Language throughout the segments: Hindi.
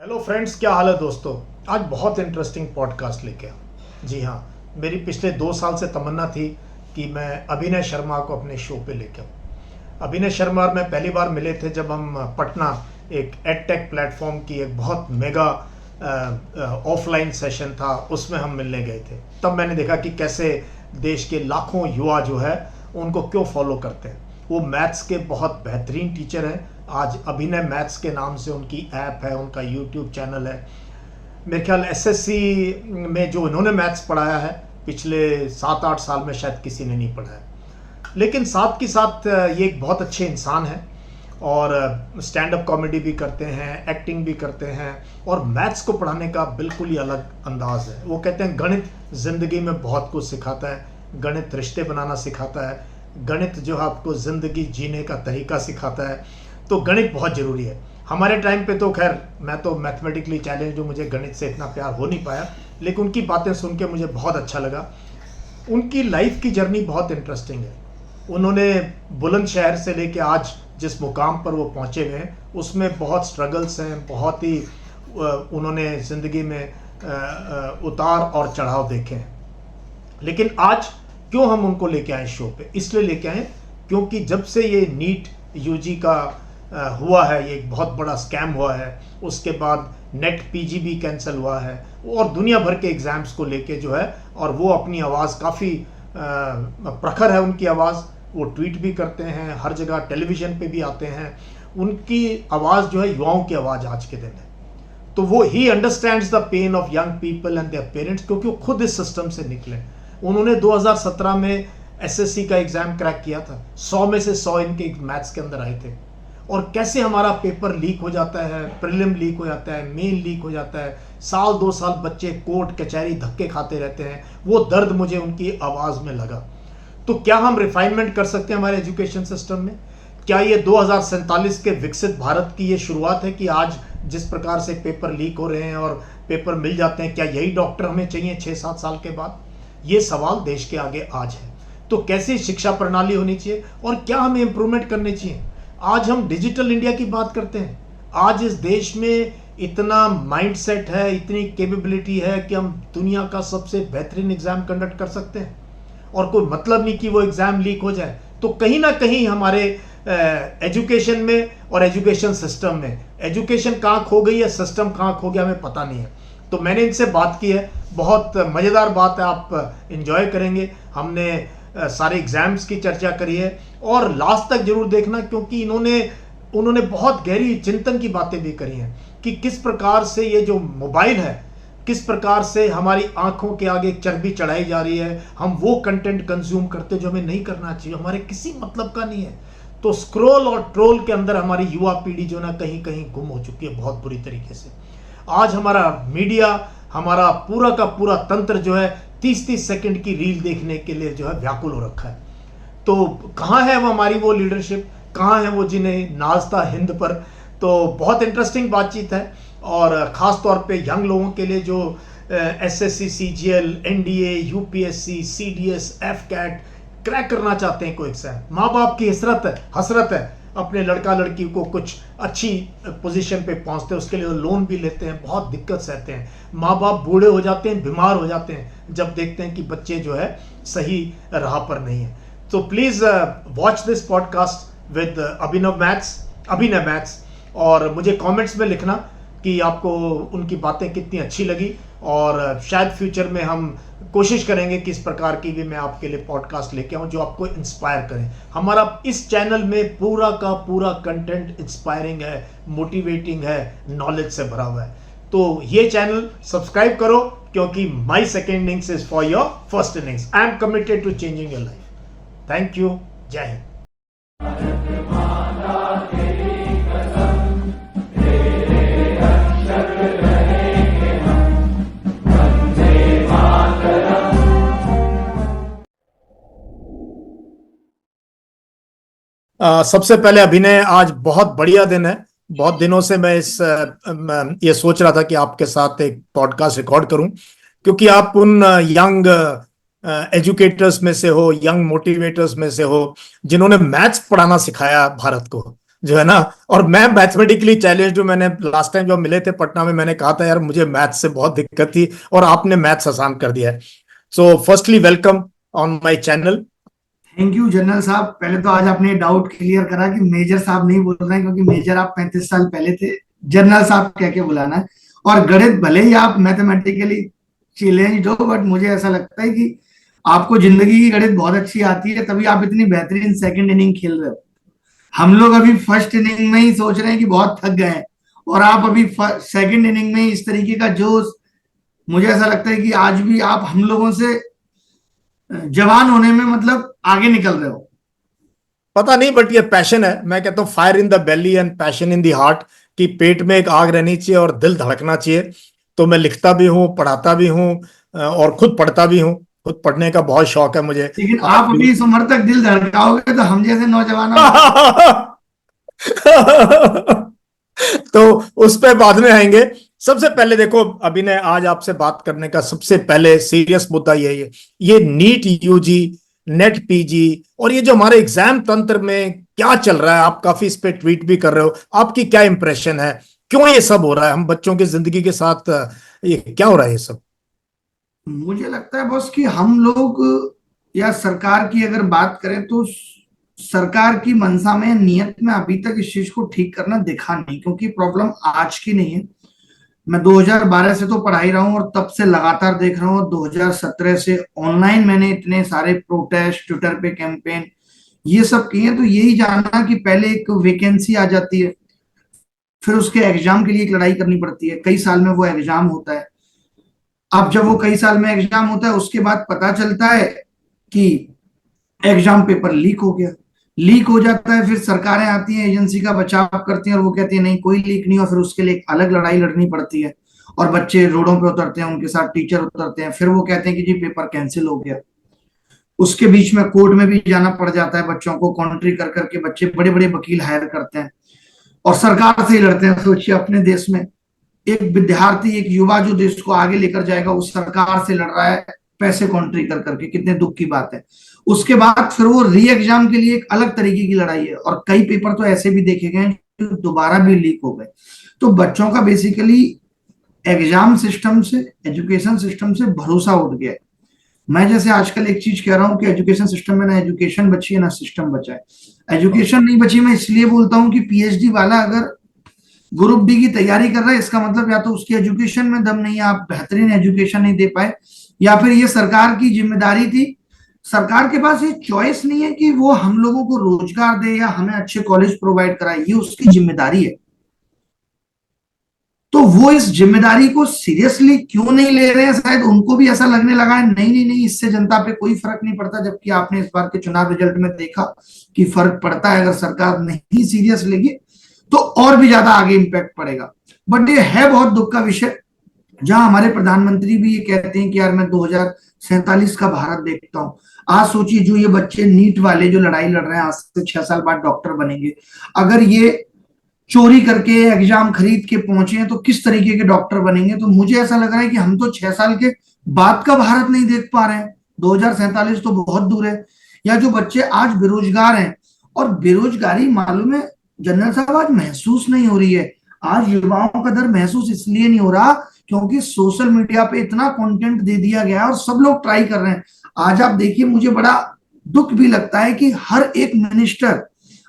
हेलो फ्रेंड्स, क्या हाल है दोस्तों। आज बहुत इंटरेस्टिंग पॉडकास्ट लेके आया। जी हाँ, मेरी पिछले 2 साल से तमन्ना थी कि मैं अभिनय शर्मा को अपने शो पे लेके आऊँ। अभिनय शर्मा और मैं पहली बार मिले थे जब हम पटना एक एडटेक प्लेटफॉर्म की एक बहुत मेगा ऑफलाइन सेशन था, उसमें हम मिलने गए थे। तब मैंने देखा कि कैसे देश के लाखों युवा जो है उनको क्यों फॉलो करते हैं। वो मैथ्स के बहुत बेहतरीन टीचर हैं। आज अभिनय मैथ्स के नाम से उनकी ऐप है, उनका यूट्यूब चैनल है। मेरे ख्याल एसएससी में जो इन्होंने मैथ्स पढ़ाया है पिछले 7-8 साल में शायद किसी ने नहीं पढ़ाया। लेकिन साथ के साथ ये एक बहुत अच्छे इंसान हैं और स्टैंड अप कॉमेडी भी करते हैं, एक्टिंग भी करते हैं और मैथ्स को पढ़ाने का बिल्कुल ही अलग अंदाज है। वो कहते हैं गणित ज़िंदगी में बहुत कुछ सिखाता है, गणित रिश्ते बनाना सिखाता है, गणित जो है आपको ज़िंदगी जीने का तरीका सिखाता है। तो गणित बहुत ज़रूरी है। हमारे टाइम पे तो खैर मैं तो मैथमेटिकली चैलेंज हूँ, मुझे गणित से इतना प्यार हो नहीं पाया, लेकिन उनकी बातें सुन के मुझे बहुत अच्छा लगा। उनकी लाइफ की जर्नी बहुत इंटरेस्टिंग है। उन्होंने बुलंदशहर से लेके आज जिस मुकाम पर वो पहुँचे हुए हैं उसमें बहुत स्ट्रगल्स हैं, बहुत ही उन्होंने ज़िंदगी में उतार और चढ़ाव देखे हैं। लेकिन आज क्यों हम उनको लेके आए शो पे? इसलिए लेके आए क्योंकि जब से ये नीट यूजी का हुआ है, ये एक बहुत बड़ा स्कैम हुआ है, उसके बाद नेट पीजी भी कैंसिल हुआ है और दुनिया भर के एग्ज़ाम्स को लेके जो है, और वो अपनी आवाज़ काफ़ी प्रखर है उनकी आवाज़। वो ट्वीट भी करते हैं, हर जगह टेलीविज़न पे भी आते हैं। उनकी आवाज़ जो है युवाओं की आवाज़ आज के दिन है। तो वो he understands the pain of young people and their parents, क्योंकि वो खुद इस सिस्टम से निकले। उन्होंने 2017 में एसएससी का एग्ज़ाम क्रैक किया था। 100 में से 100 इनके मैथ्स के अंदर आए थे। और कैसे हमारा पेपर लीक हो जाता है, प्रीलिम लीक हो जाता है, मेन लीक हो जाता है, साल 2 साल बच्चे कोर्ट कचहरी धक्के खाते रहते हैं, वो दर्द मुझे उनकी आवाज़ में लगा। तो क्या हम रिफाइनमेंट कर सकते हैं हमारे एजुकेशन सिस्टम में? क्या ये 2047 के विकसित भारत की ये शुरुआत है कि आज जिस प्रकार से पेपर लीक हो रहे हैं और पेपर मिल जाते हैं, क्या यही डॉक्टर हमें चाहिए 6-7 साल के बाद? ये सवाल देश के आगे आज है। तो कैसी शिक्षा प्रणाली होनी चाहिए और क्या हमें इम्प्रूवमेंट करने चाहिए? आज हम डिजिटल इंडिया की बात करते हैं। आज इस देश में इतना माइंडसेट है, इतनी कैपेबिलिटी है कि हम दुनिया का सबसे बेहतरीन एग्जाम कंडक्ट कर सकते हैं और कोई मतलब नहीं कि वो एग्जाम लीक हो जाए। तो कहीं ना कहीं हमारे एजुकेशन में और एजुकेशन सिस्टम में एजुकेशन कहाँ खो गई है, सिस्टम कहाँ खो गया, हमें पता नहीं है। तो मैंने इनसे बात की है, बहुत मज़ेदार बात है, आप इंजॉय करेंगे। हमने सारे एग्जाम्स की चर्चा करी है और लास्ट तक जरूर देखना, क्योंकि उन्होंने बहुत गहरी चिंतन की बातें भी करी हैं कि किस प्रकार से ये जो मोबाइल है, किस प्रकार से हमारी आंखों के आगे चर्बी चढ़ाई जा रही है। हम वो कंटेंट कंज्यूम करते जो हमें नहीं करना चाहिए, हमारे किसी मतलब का नहीं है। तो स्क्रॉल और ट्रोल के अंदर हमारी युवा पीढ़ी जो ना कहीं कहीं गुम हो चुकी है बहुत बुरी तरीके से। आज हमारा मीडिया, हमारा पूरा का पूरा तंत्र जो है 30-30 सेकंड की रील देखने के लिए जो है व्याकुल हो रखा है। तो कहाँ है वो हमारी वो लीडरशिप, कहाँ है वो जिन्हें नाज था हिंद पर? तो बहुत इंटरेस्टिंग बातचीत है और ख़ास तौर पे यंग लोगों के लिए जो SSC, CGL, NDA, UPSC, CDS, AFCAT crack करना चाहते हैं कोई एग्जाम। माँ बाप की हसरत है अपने लड़का लड़की को कुछ अच्छी पोजीशन पे पहुंचते हैं, उसके लिए लोन भी लेते हैं, बहुत दिक्कत सहते हैं। माँ बाप बूढ़े हो जाते हैं, बीमार हो जाते हैं जब देखते हैं कि बच्चे जो है सही राह पर नहीं है। तो please watch this podcast with अभिनय मैथ्स और मुझे कमेंट्स में लिखना कि आपको उनकी बातें कितनी अच्छी लगी और शायद फ्यूचर में हम कोशिश करेंगे कि इस प्रकार की भी मैं आपके लिए पॉडकास्ट लेके आऊँ जो आपको इंस्पायर करें। हमारा इस चैनल में पूरा का पूरा कंटेंट इंस्पायरिंग है, मोटिवेटिंग है, नॉलेज से भरा हुआ है। तो ये चैनल सब्सक्राइब करो, क्योंकि my second innings is for your first innings. I am committed to changing your life. Thank you. जय हिंद। सबसे पहले अभिनय, आज बहुत बढ़िया दिन है। बहुत दिनों से मैं ये सोच रहा था कि आपके साथ एक पॉडकास्ट रिकॉर्ड करूं, क्योंकि आप उन यंग एजुकेटर्स में से हो, यंग मोटिवेटर्स में से हो, जिन्होंने मैथ्स पढ़ाना सिखाया भारत को। जो है ना। और मैं मैथमेटिकली चैलेंज्ड हूँ। मैंने लास्ट टाइम जब मिले थे पटना में, मैंने कहा था यार मुझे मैथ से बहुत दिक्कत थी, और आपने मैथ्स आसान कर दिया है। So firstly welcome on my channel. Thank you general साहब। पहले तो आज आपने डाउट क्लियर करा कि मेजर साहब नहीं बोल रहे हैं, क्योंकि मेजर आप 35 साल पहले थे। जनरल साहब कह के बुलाना है। और गणित भले ही आप मैथमेटिकली चैलेंज हो, बट मुझे ऐसा लगता है कि आपको जिंदगी की गणित बहुत अच्छी आती है, तभी आप इतनी बेहतरीन सेकंड इनिंग खेल रहे हो। हम लोग अभी फर्स्ट इनिंग में ही सोच रहे हैं कि बहुत थक गए हैं, और आप अभी सेकंड इनिंग में ही इस तरीके का जोश। मुझे ऐसा लगता है कि आज भी आप हम लोगों से जवान होने में मतलब आगे निकल रहे हो। पता नहीं, बट ये पैशन है। मैं कहता हूँ fire in the belly and passion in the heart, कि पेट में एक आग रहनी चाहिए और दिल धड़कना चाहिए। तो मैं लिखता भी हूँ, पढ़ाता भी हूँ, और खुद पढ़ता भी हूँ। खुद पढ़ने का बहुत शौक है मुझे। लेकिन आज आप भी। अभी इस उम्र तक दिल धड़काओगे तो हम जैसे नौजवानों का क्या? तो उस पे बाद में आएंगे। सबसे पहले देखो अभिनय, आज आपसे बात करने का सबसे पहले सीरियस मुद्दा यही है। ये नीट यूजी, नेट पीजी, और ये जो हमारे एग्जाम तंत्र में क्या चल रहा है, आप काफी इस पे ट्वीट भी कर रहे हो। आपकी क्या इंप्रेशन है? क्यों ये सब हो रहा है हम बच्चों की जिंदगी के साथ? ये क्या हो रहा है ये सब? मुझे लगता है बस कि हम लोग या सरकार की अगर बात करें तो सरकार की मंशा में, नियत में अभी तक इस चीज को ठीक करना दिखा नहीं, क्योंकि प्रॉब्लम आज की नहीं है। मैं 2012 से तो पढ़ा ही रहा हूँ, और तब से लगातार देख रहा हूँ। 2017 से ऑनलाइन मैंने इतने सारे प्रोटेस्ट, ट्विटर पे कैंपेन, ये सब किए। तो यही जानना कि पहले एक वैकेंसी आ जाती है, फिर उसके एग्जाम के लिए एक लड़ाई करनी पड़ती है, कई साल में वो एग्जाम होता है। अब जब वो कई साल में एग्जाम होता है, उसके बाद पता चलता है कि एग्जाम पेपर लीक हो गया। लीक हो जाता है, फिर सरकारें आती हैं, एजेंसी का बचाव करती हैं, और वो कहती है नहीं कोई लीक नहीं हो। फिर उसके लिए एक अलग लड़ाई लड़नी पड़ती है, और बच्चे रोडों पे उतरते हैं, उनके साथ टीचर उतरते हैं, फिर वो कहते हैं कि जी पेपर कैंसिल हो गया। उसके बीच में कोर्ट में भी जाना पड़ जाता है बच्चों को, कॉन्ट्री कर करके बच्चे बड़े बड़े वकील हायर करते हैं और सरकार से ही लड़ते हैं। सोचिए, अपने देश में एक विद्यार्थी, एक युवा जो देश को आगे लेकर जाएगा, उस सरकार से लड़ रहा है, पैसे कॉन्ट्री कर करके। कितने दुख की बात है। उसके बाद फिर वो री एग्जाम के लिए एक अलग तरीके की लड़ाई है, और कई पेपर तो ऐसे भी देखे गए हैं जो दोबारा भी लीक हो गए। तो बच्चों का बेसिकली एग्जाम सिस्टम से, एजुकेशन सिस्टम से भरोसा उठ गया है। मैं जैसे आजकल एक चीज कह रहा हूँ कि एजुकेशन सिस्टम में ना एजुकेशन बची है ना सिस्टम बचा है। एजुकेशन नहीं बची, मैं इसलिए बोलता हूँ कि पीएचडी वाला अगर ग्रुप डी की तैयारी कर रहा है, इसका मतलब या तो उसकी एजुकेशन में दम नहीं है, आप बेहतरीन एजुकेशन नहीं दे पाए, या फिर ये सरकार की जिम्मेदारी थी। सरकार के पास ये चॉइस नहीं है कि वो हम लोगों को रोजगार दे या हमें अच्छे कॉलेज प्रोवाइड कराए, ये उसकी जिम्मेदारी है। तो वो इस जिम्मेदारी को सीरियसली क्यों नहीं ले रहे हैं, शायद उनको भी ऐसा लगने लगा है नहीं नहीं नहीं, इससे जनता पे कोई फर्क नहीं पड़ता। जबकि आपने इस बार के चुनाव रिजल्ट में देखा कि फर्क पड़ता है। अगर सरकार नहीं सीरियस लेगी तो और भी ज्यादा आगे इंपैक्ट पड़ेगा। बट ये है बहुत दुख का विषय, जहां हमारे प्रधानमंत्री भी ये कहते हैं कि यार मैं 2047 का भारत देखता हूं। आज सोचिए, जो ये बच्चे नीट वाले जो लड़ाई लड़ रहे हैं, आज से 6 साल बाद डॉक्टर बनेंगे, अगर ये चोरी करके एग्जाम खरीद के पहुंचे हैं तो किस तरीके के डॉक्टर बनेंगे। तो मुझे ऐसा लग रहा है कि हम तो 6 साल के बाद का भारत नहीं देख पा रहे हैं, 2047 तो बहुत दूर है। या जो बच्चे आज बेरोजगार हैं, और बेरोजगारी मालूम है जनरल साहब आज महसूस नहीं हो रही है। आज युवाओं का दर महसूस इसलिए नहीं हो रहा क्योंकि सोशल मीडिया पे इतना कंटेंट दे दिया गया है और सब लोग ट्राई कर रहे हैं। आज आप देखिए, मुझे बड़ा दुख भी लगता है कि हर एक मिनिस्टर,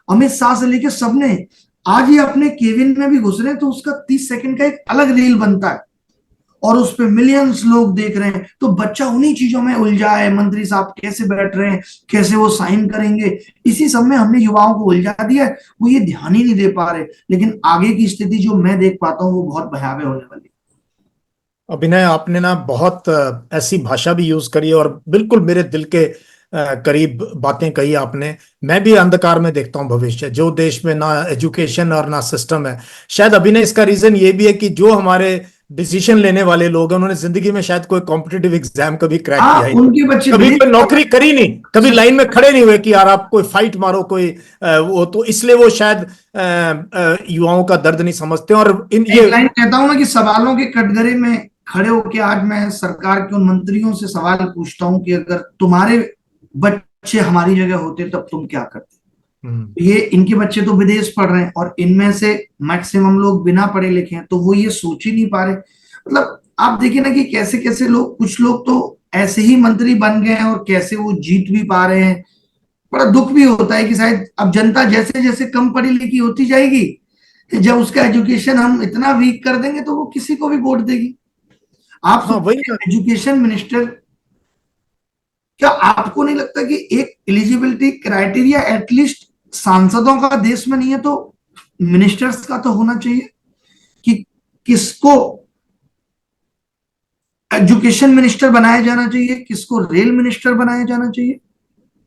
अमित शाह से लेके सबने, आज ये अपने केबिन में भी घुस रहे हैं तो उसका 30 सेकंड का एक अलग रील बनता है, और उस पे मिलियंस लोग देख रहे हैं। तो बच्चा उन्हीं चीजों में उलझा है, मंत्री साहब कैसे बैठ रहे हैं, कैसे वो साइन करेंगे, इसी सब में हमने युवाओं को उलझा दिया है। वो ये ध्यान ही नहीं दे पा रहे। लेकिन आगे की स्थिति जो मैं देख पाता हूँ वो बहुत भयावह होने वाली अभिनय, आपने ना बहुत ऐसी भाषा भी यूज करी है, और बिल्कुल मेरे दिल के करीब बातें कही आपने। मैं भी अंधकार में देखता हूँ भविष्य, जो देश में ना एजुकेशन और ना सिस्टम है। शायद अभिनय, इसका रीजन ये भी है कि जो हमारे डिसीजन लेने वाले लोग हैं, उन्होंने जिंदगी में शायद कोई कॉम्पिटिटिव एग्जाम कभी क्रैक हाँ, किया ही नहीं, उनके बच्चे कभी भेज। कोई नौकरी करी नहीं, कभी लाइन में खड़े नहीं हुए कि यार आप कोई फाइट मारो, कोई वो। तो इसलिए वो शायद युवाओं का दर्द नहीं समझते। और इन एक ये लाइन कहता हूं ना कि सवालों के कटघरे में खड़े होकर आज मैं सरकार के उन मंत्रियों से सवाल पूछता हूं कि अगर तुम्हारे बच्चे हमारी जगह होते तब तुम क्या करते। ये इनके बच्चे तो विदेश पढ़ रहे हैं और इनमें से मैक्सिमम लोग बिना पढ़े लिखे हैं, तो वो ये सोच ही नहीं पा रहे। मतलब आप देखिए ना कि कैसे कैसे लोग, कुछ लोग तो ऐसे ही मंत्री बन गए हैं और कैसे वो जीत भी पा रहे हैं। बड़ा दुख भी होता है कि शायद अब जनता जैसे जैसे कम पढ़ी लिखी होती जाएगी, जब उसका एजुकेशन हम इतना वीक कर देंगे तो वो किसी को भी वोट देगी। आप हाँ वही सोचिए ना। एजुकेशन मिनिस्टर, क्या आपको नहीं लगता कि एक एलिजिबिलिटी क्राइटेरिया एटलीस्ट सांसदों का देश में नहीं है तो मिनिस्टर्स का तो होना चाहिए कि किसको एजुकेशन मिनिस्टर बनाया जाना चाहिए, किसको रेल मिनिस्टर बनाया जाना चाहिए।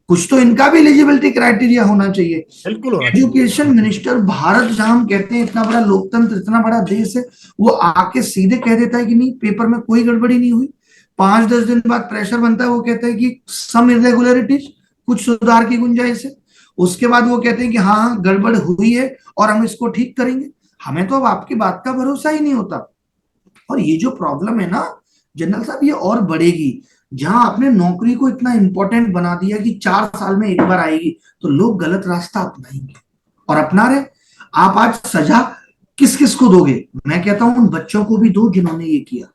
कुछ तो इनका भी एलिजिबिलिटी क्राइटेरिया होना चाहिए। बिल्कुल होना चाहिए। एजुकेशन मिनिस्टर, भारत जहां हम कहते हैं इतना बड़ा लोकतंत्र, इतना बड़ा देश है, वो आके सीधे कह देता है कि नहीं पेपर में कोई गड़बड़ी नहीं हुई। 5-10 दिन बाद प्रेशर बनता है, वो कहता है कि सम इरेगुलरिटीज, कुछ सुधार की गुंजाइश है। उसके बाद वो कहते हैं कि हाँ हाँ गड़बड़ हुई है और हम इसको ठीक करेंगे। हमें तो अब आपकी बात का भरोसा ही नहीं होता। और ये जो प्रॉब्लम है ना जनरल साहब, ये और बढ़ेगी। जहां आपने नौकरी को इतना इंपॉर्टेंट बना दिया कि 4 साल में एक बार आएगी, तो लोग गलत रास्ता अपनाएंगे और अपना रहे। आप आज सजा किस किस को दोगे? मैं कहता हूं उन बच्चों को भी दो जिन्होंने ये किया,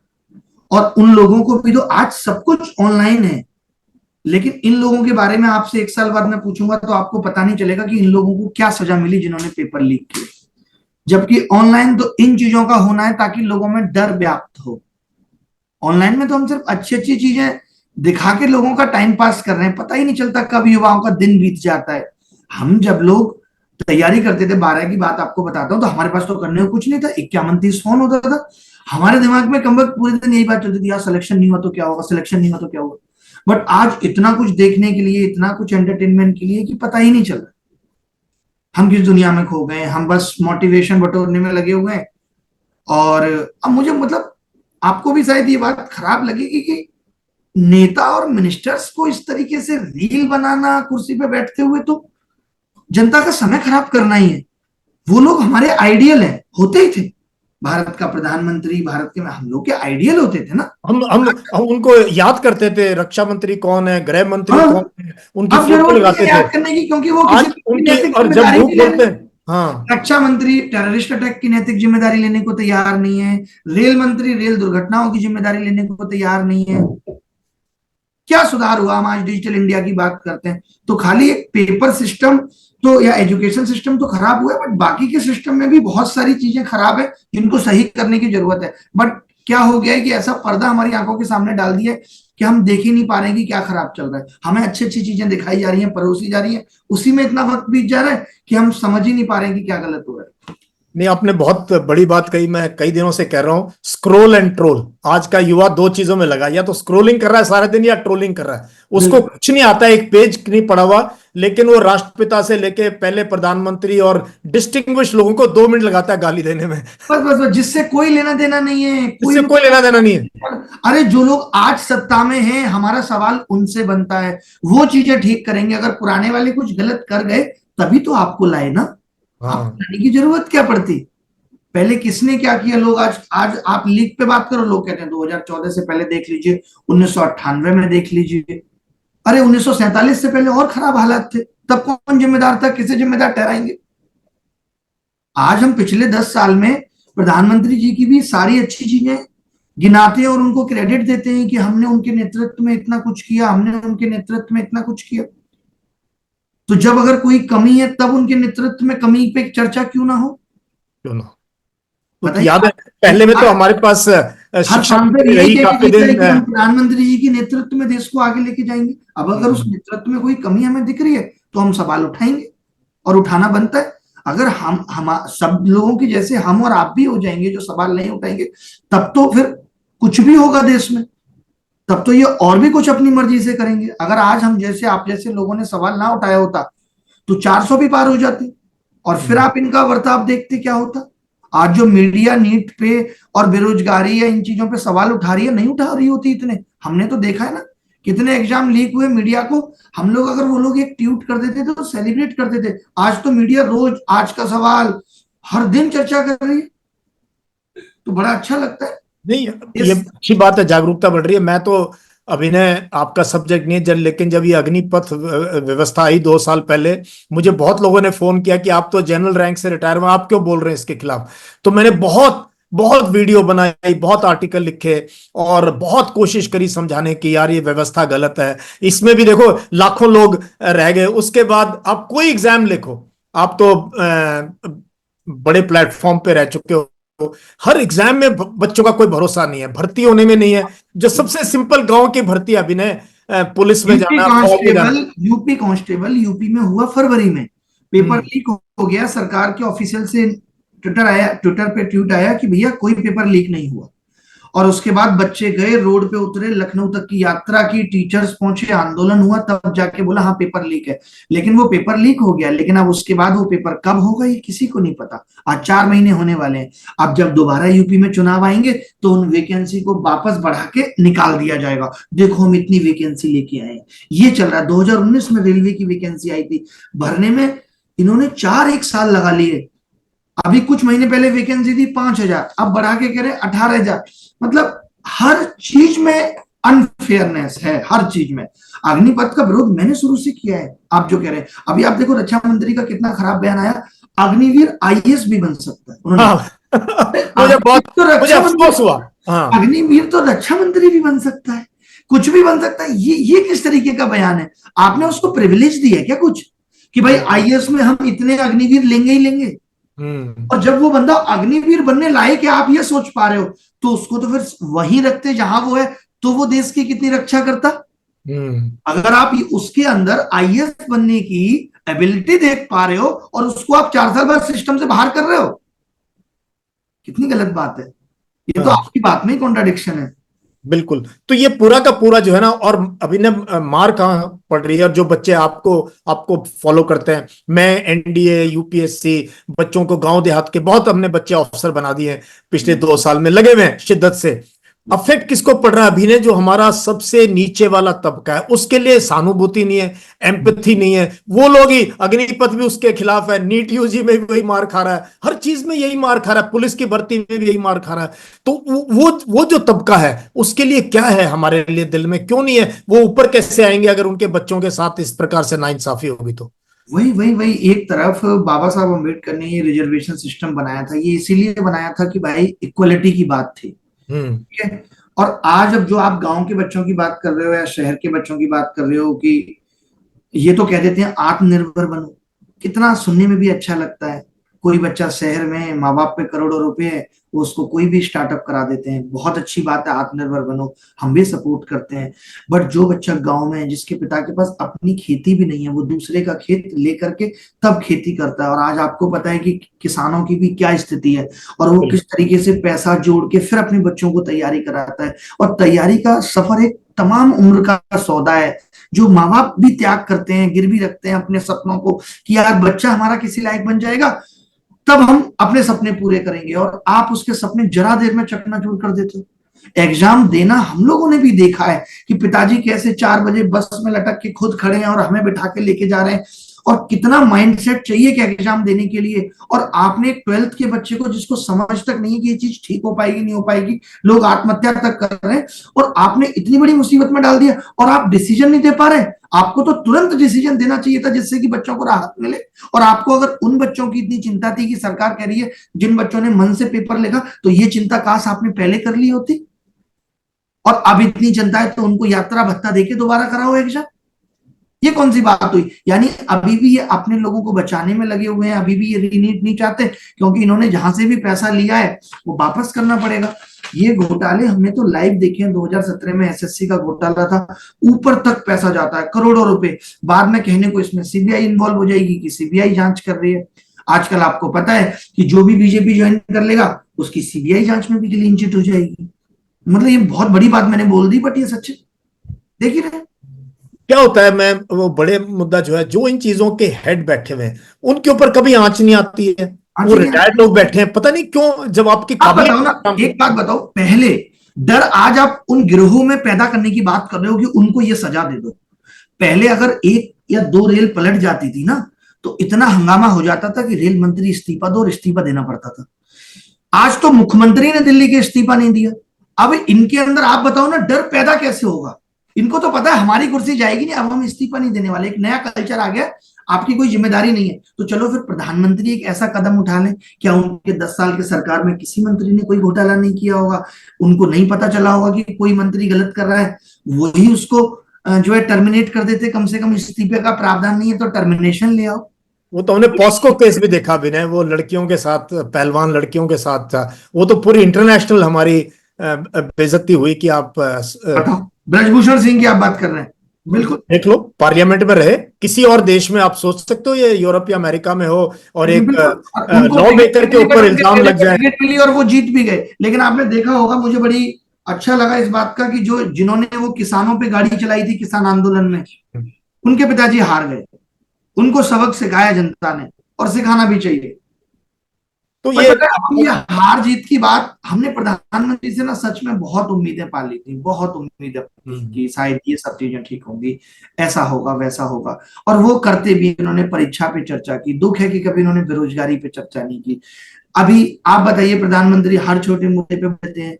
और उन लोगों को भी दो। आज सब कुछ ऑनलाइन है, लेकिन इन लोगों के बारे में आपसे 1 साल बाद मैं पूछूंगा तो आपको पता नहीं चलेगा कि इन लोगों को क्या सजा मिली जिन्होंने पेपर लीक किए। जबकि ऑनलाइन तो इन चीजों का होना है ताकि लोगों में डर व्याप्त हो। ऑनलाइन में तो हम सिर्फ अच्छी अच्छी चीजें दिखा के लोगों का टाइम पास कर रहे हैं, पता ही नहीं चलता कब युवाओं का दिन बीत जाता है। हम जब लोग तैयारी करते थे, 12 की बात आपको बताता हूँ, तो हमारे पास तो करने को कुछ नहीं था, 51-30 फोन होता था। हमारे दिमाग में कम वक्त पूरे दिन यही बात चलती थी, यार सिलेक्शन नहीं हुआ तो क्या होगा, सिलेक्शन नहीं हुआ तो क्या होगा। बट आज इतना कुछ देखने के लिए, इतना कुछ एंटरटेनमेंट के लिए कि पता ही नहीं चल रहा हम किस दुनिया में खो गए। हम बस मोटिवेशन बटोरने में लगे हुए हैं। और अब मुझे मतलब आपको भी शायद ये बात खराब लगेगी कि नेता और मिनिस्टर्स को इस तरीके से रील बनाना कुर्सी पे बैठते हुए, तो जनता का समय खराब करना ही है। वो लोग हमारे आइडियल हैं, होते ही थे। भारत का प्रधानमंत्री, भारत के हम लोग के आइडियल होते थे ना। हम उनको याद करते थे, रक्षा मंत्री कौन है, गृह मंत्री हाँ, कौन है, उनकी अब फोटो जरूरत नहीं लगाते है थे। याद करने की, क्योंकि वो किसी आज की उनकी, नैतिक और जब जिम्मेदारी मुंह नहीं ले खोलते रहे। हैं, हाँ। रक्षा मंत्री टेररिस्ट अटैक की नैतिक जिम्मेदारी लेने को तैयार नहीं है। रेल मंत्री रेल दुर्घटनाओं की जिम्मेदारी लेने को तैयार नहीं है। क्या सुधार हुआ? हम आज डिजिटल इंडिया की बात करते हैं तो खाली एक पेपर सिस्टम तो या एजुकेशन सिस्टम तो खराब हुआ है, बट बाकी के सिस्टम में भी बहुत सारी चीजें खराब है जिनको सही करने की जरूरत है। बट क्या हो गया है कि ऐसा पर्दा हमारी आंखों के सामने डाल दिया है कि हम देख ही नहीं पा रहे हैं कि क्या खराब चल रहा है। हमें अच्छी अच्छी चीजें दिखाई जा रही हैं, परोसी जा रही हैं, उसी में इतना वक्त बीत जा रहा है कि हम समझ ही नहीं पा रहे हैं कि क्या गलत हो रहा है। नहीं, आपने बहुत बड़ी बात कही। मैं कई दिनों से कह रहा हूं, स्क्रोल एंड ट्रोल। आज का युवा दो चीजों में लगा, या तो स्क्रोलिंग कर रहा है सारा दिन या ट्रोलिंग कर रहा है। उसको बिल्कुल। कुछ नहीं आता, एक पेज नहीं पढ़ा हुआ, लेकिन वो राष्ट्रपिता से लेके पहले प्रधानमंत्री और डिस्टिंग्विश लोगों को 2 मिनट लगाता है गाली देने में। बस बस बस, जिससे कोई लेना देना नहीं है, कोई इससे कोई लेना देना नहीं है। अरे जो लोग आज सत्ता में हैं, हमारा सवाल उनसे बनता है, वो चीजें ठीक करेंगे। अगर पुराने वाले कुछ गलत कर गए तभी तो आपको लाए ना, आपको हाँ। लाने की जरूरत क्या पड़ती? पहले किसने क्या किया? लोग आज आज आप लीग पे बात करो, लोग कहते हैं 2014 से पहले देख लीजिए, 1998 में देख लीजिए। अरे 1947 से पहले और खराब हालात थे, तब कौन जिम्मेदार था? किसे जिम्मेदार ठहराएंगे? आज हम पिछले 10 साल में प्रधानमंत्री जी की भी सारी अच्छी चीजें गिनाते हैं और उनको क्रेडिट देते हैं कि हमने उनके नेतृत्व में इतना कुछ किया, हमने उनके नेतृत्व में इतना कुछ किया। तो जब अगर कोई कमी है तब उनके नेतृत्व में कमी पे चर्चा क्यों ना हो? क्यों ना। तो बताइए। याद है, पहले में तो आज हमारे पास हर शिक्षा सांसद मंत्री यही रही कह के काफी जीता है दिन। कि हम प्रधानमंत्री जी के नेतृत्व में देश को आगे लेके जाएंगे। अब अगर उस नेतृत्व में कोई कमी हमें दिख रही है तो हम सवाल उठाएंगे, और उठाना बनता है। अगर हम सब लोगों की जैसे हम और आप भी हो जाएंगे जो सवाल नहीं उठाएंगे, तब तो फिर कुछ भी होगा देश में। तब तो ये और भी कुछ अपनी मर्जी से करेंगे। अगर आज हम जैसे आप जैसे लोगों ने सवाल ना उठाया होता तो 400 भी पार हो जाती, और फिर आप इनका बर्ताव देखते क्या होता। आज जो मीडिया नीट पे और बेरोजगारी या इन चीजों पे सवाल उठा रही है, नहीं उठा रही होती इतने। हमने तो देखा है ना कितने एग्जाम लीक हुए, मीडिया को हम लोग, अगर वो लोग एक ट्वीट कर देते थे तो सेलिब्रेट करते थे। आज तो मीडिया रोज आज का सवाल हर दिन चर्चा कर रही है, तो बड़ा अच्छा लगता है। नहीं, ये इस अच्छी बात है, जागरूकता बढ़ रही है। मैं तो अभिनय आपका सब्जेक्ट नहीं है लेकिन जब ये अग्निपथ व्यवस्था आई 2 साल पहले, मुझे बहुत लोगों ने फोन किया कि आप तो जनरल रैंक से रिटायर हुए, आप क्यों बोल रहे हैं इसके खिलाफ। तो मैंने बहुत बहुत वीडियो बनाई, बहुत आर्टिकल लिखे और बहुत कोशिश करी समझाने की यार ये व्यवस्था गलत है। इसमें भी देखो लाखों लोग रह गए। उसके बाद आप कोई एग्जाम लिखो, आप तो बड़े प्लेटफॉर्म पे रह चुके हो, हर एग्जाम में बच्चों का कोई भरोसा नहीं है, भर्ती होने में नहीं है। जो सबसे सिंपल गांव की भर्ती अभिनय, पुलिस में यूपी जाना, फौज में कांस्टेबल जाना। यूपी कांस्टेबल यूपी में हुआ फरवरी में, पेपर हम्म। लीक हो गया, सरकार के ऑफिशियल से ट्विटर पे ट्वीट आया कि भैया कोई पेपर लीक नहीं हुआ। और उसके बाद बच्चे गए, रोड पे उतरे, लखनऊ तक की यात्रा की, टीचर्स पहुंचे, आंदोलन हुआ, तब जाके बोला हाँ पेपर लीक है। लेकिन वो पेपर लीक हो गया, लेकिन अब उसके बाद वो पेपर कब होगा ये किसी को नहीं पता। आज 4 महीने होने वाले हैं। अब जब दोबारा यूपी में चुनाव आएंगे तो उन वैकेंसी को वापस बढ़ा के निकाल दिया जाएगा, देखो हम इतनी वैकेंसी लेके आए हैं। ये चल रहा है। 2019 में रेलवे की वैकेंसी आई थी भरने में, इन्होंने 1 साल लगा लिए। अभी कुछ महीने पहले वैकेंसी थी 5,000, अब बढ़ा के कह रहे 18,000। मतलब हर चीज में अनफेयरनेस है, हर चीज में। अग्निपथ का विरोध मैंने शुरू से किया है, आप जो कह रहे हैं। अभी आप देखो रक्षा मंत्री का कितना खराब बयान आया, अग्निवीर आईएएस भी बन सकता है उन्होंने। हाँ। मुझे अफसोस हुआ। हाँ। अग्निवीर तो रक्षा मंत्री भी बन सकता है, कुछ भी बन सकता है। ये किस तरीके का बयान है? आपने उसको प्रिविलेज दिया क्या कुछ, कि भाई आईएएस में हम इतने अग्निवीर लेंगे ही लेंगे? और जब वो बंदा अग्निवीर बनने लायक है, आप ये सोच पा रहे हो, तो उसको तो फिर वहीं रखते जहां वो है, तो वो देश की कितनी रक्षा करता। अगर आप उसके अंदर आईएएस बनने की एबिलिटी देख पा रहे हो और उसको आप 4 साल बाद सिस्टम से बाहर कर रहे हो, कितनी गलत बात है। ये तो आपकी बात में कॉन्ट्राडिक्शन है। बिल्कुल। तो ये पूरा का पूरा जो है ना, और अभी ने मार कहाँ पड़ रही है, और जो बच्चे आपको आपको फॉलो करते हैं, मैं एनडीए यूपीएससी बच्चों को गांव देहात के बहुत हमने बच्चे अफसर बना दिए हैं, पिछले 2 साल में लगे हुए हैं शिद्दत से। अफेक्ट किसको पड़ रहा है अभी ने, जो हमारा सबसे नीचे वाला तबका है, उसके लिए सहानुभूति नहीं है, एम्पैथी नहीं है। वो लोग ही, अग्निपथ भी उसके खिलाफ है, नीट यूजी में भी वही मार खा रहा है, हर चीज में यही मार खा रहा है, पुलिस की भर्ती में भी यही मार खा रहा है। तो वो जो तबका है उसके लिए क्या है हमारे लिए दिल में, क्यों नहीं है? वो ऊपर कैसे आएंगे अगर उनके बच्चों के साथ इस प्रकार से नाइंसाफी होगी तो? वही वही वही एक तरफ बाबा साहब अम्बेडकर ने ये रिजर्वेशन सिस्टम बनाया था, ये इसीलिए बनाया था कि भाई इक्वलिटी की बात थी। ठीक है। और आज अब जो आप गांव के बच्चों की बात कर रहे हो या शहर के बच्चों की बात कर रहे हो कि ये तो कह देते हैं आत्मनिर्भर बनो, कितना सुनने में भी अच्छा लगता है। कोई बच्चा शहर में, माँ बाप पे करोड़ों रुपए है, वो उसको कोई भी स्टार्टअप करा देते हैं, बहुत अच्छी बात है, आत्मनिर्भर बनो, हम भी सपोर्ट करते हैं। बट जो बच्चा गांव में है, जिसके पिता के पास अपनी खेती भी नहीं है, वो दूसरे का खेत लेकर के तब खेती करता है। और आज आपको पता है कि किसानों की भी क्या स्थिति है, और वो किस तरीके से पैसा जोड़ के फिर अपने बच्चों को तैयारी कराता है। और तैयारी का सफर एक तमाम उम्र का सौदा है, जो माँ बाप भी त्याग करते हैं, गिरवी रखते हैं अपने सपनों को, कि यार बच्चा हमारा किसी लायक बन जाएगा तब हम अपने सपने पूरे करेंगे, और आप उसके सपने जरा देर में चकनाचूर कर देते हो। एग्जाम देना हम लोगों ने भी देखा है कि पिताजी कैसे 4 बजे बस में लटक के खुद खड़े हैं और हमें बिठा के लेके जा रहे हैं, और कितना माइंडसेट चाहिए कि एग्जाम देने के लिए। और आपने एक 12th के बच्चे को, जिसको समझ तक नहीं है कि ये चीज ठीक हो पाएगी नहीं हो पाएगी, लोग आत्महत्या तक कर रहे हैं, और आपने इतनी बड़ी मुसीबत में डाल दिया, और आप डिसीजन नहीं दे पा रहे। आपको तो तुरंत डिसीजन देना चाहिए था जिससे कि बच्चों को राहत मिले। और आपको अगर उन बच्चों की इतनी चिंता थी कि सरकार कह रही है जिन बच्चों ने मन से पेपर लिखा, तो ये चिंता काश आपने पहले कर ली होती। और अब इतनी चिंता है तो उनको यात्रा भत्ता देके दोबारा कराओ एग्जाम। ये कौन सी बात हुई? यानी अभी भी ये अपने लोगों को बचाने में लगे हुए हैं, अभी भी ये रीनीट नहीं चाहते, क्योंकि इन्होंने जहां से भी पैसा लिया है वो वापस करना पड़ेगा। ये घोटाले हमने तो लाइव देखे हैं। 2017 में एसएससी का घोटाला था, ऊपर तक पैसा जाता है, करोड़ों रुपए। बाद में कहने को इसमें सीबीआई इन्वॉल्व हो जाएगी कि सीबीआई जांच कर रही है। आजकल आपको पता है कि जो भी बीजेपी ज्वाइन कर लेगा उसकी सीबीआई जांच में भी क्लीन चिट हो जाएगी। मतलब ये बहुत बड़ी बात मैंने बोल दी, बट ये सच है। देख ही रहे क्या होता है, मैं वो बड़े मुद्दा जो है, जो इन चीजों के हेड बैठे हुए हैं उनके ऊपर कभी आंच नहीं आती है। वो रिटायर्ड लोग बैठे हैं, पता नहीं क्यों, जब आपकी आप बताओ ना, एक बात बताओ, पहले डर आज आप उन गिरोहों में पैदा करने की बात कर रहे हो कि उनको ये सजा दे दो। पहले अगर 1 या 2 रेल पलट जाती थी ना, तो इतना हंगामा हो जाता था कि रेल मंत्री इस्तीफा दो, और इस्तीफा देना पड़ता था। आज तो मुख्यमंत्री ने दिल्ली के इस्तीफा नहीं दिया। अब इनके अंदर आप बताओ ना, डर पैदा कैसे होगा? इनको तो पता है हमारी कुर्सी जाएगी नहीं, अब हम इस्तीफा नहीं देने वाले। एक नया कल्चर आ गया, आपकी कोई जिम्मेदारी नहीं है तो चलो फिर प्रधानमंत्री एक ऐसा कदम उठा लें। क्या उनके 10 साल के सरकार में किसी मंत्री ने कोई घोटाला नहीं किया होगा? उनको नहीं पता चला होगा कि कोई मंत्री गलत कर रहा है? वही उसको जो है टर्मिनेट कर देते। कम से कम इस्तीफे का प्रावधान नहीं है तो टर्मिनेशन ले आओ। वो तो हमने पॉस्को केस भी देखा विनय, वो लड़कियों के साथ, पहलवान लड़कियों के साथ था। वो तो पूरी इंटरनेशनल हमारी बेइज्जती हुई कि आप बताओ, ब्रजभूषण सिंह की आप बात कर रहे हैं, बिल्कुल देख लो, पार्लियामेंट में रहे। किसी और देश में आप सोच सकते हो ये यूरोप या अमेरिका में हो और एक लॉ मेकर के ऊपर इल्जाम लग जाए। टिकट मिली और वो जीत भी गए। लेकिन आपने देखा होगा, मुझे बड़ी अच्छा लगा इस बात का कि जो जिन्होंने वो किसानों पे गाड़ी चलाई थी किसान आंदोलन में, उनके पिताजी हार गए। उनको सबक सिखाया जनता ने, और सिखाना भी चाहिए। तो पर ये पता है, हम ये हार जीत की बात, हमने प्रधानमंत्री से ना सच में बहुत उम्मीदें पाली थी, बहुत उम्मीदें कि शायद ये सब चीजें ठीक होंगी, ऐसा होगा वैसा होगा, और वो करते भी। उन्होंने परीक्षा पे चर्चा की, दुख है कि कभी उन्होंने बेरोजगारी पे चर्चा नहीं की। अभी आप बताइए, प्रधानमंत्री हर छोटे मुद्दे पे बोलते हैं।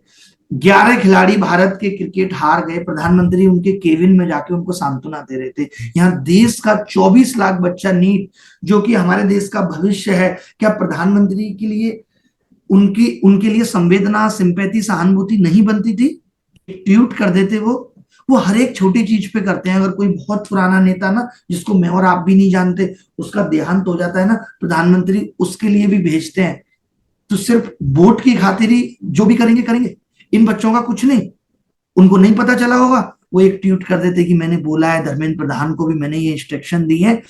11 खिलाड़ी भारत के क्रिकेट हार गए, प्रधानमंत्री उनके केबिन में जाके उनको सांत्वना दे रहे थे। यहाँ देश का 24 लाख बच्चा नीट, जो कि हमारे देश का भविष्य है, क्या प्रधानमंत्री के लिए उनकी उनके लिए संवेदना, सिंपैथी, सहानुभूति नहीं बनती थी? ट्वीट कर देते वो हर एक छोटी चीज पे करते हैं। अगर कोई बहुत पुराना नेता ना, जिसको मैं और आप भी नहीं जानते, उसका देहांत हो जाता है ना, प्रधानमंत्री उसके लिए भी भेजते हैं। तो सिर्फ वोट की खातिर ही जो भी करेंगे करेंगे, इन बच्चों का कुछ नहीं। उनको नहीं पता चला होगा, वो एक ट्वीट कर देते कि मैंने बोला है, धर्मेंद्र प्रधान को भी मैंने ये इंस्ट्रक्शन दी है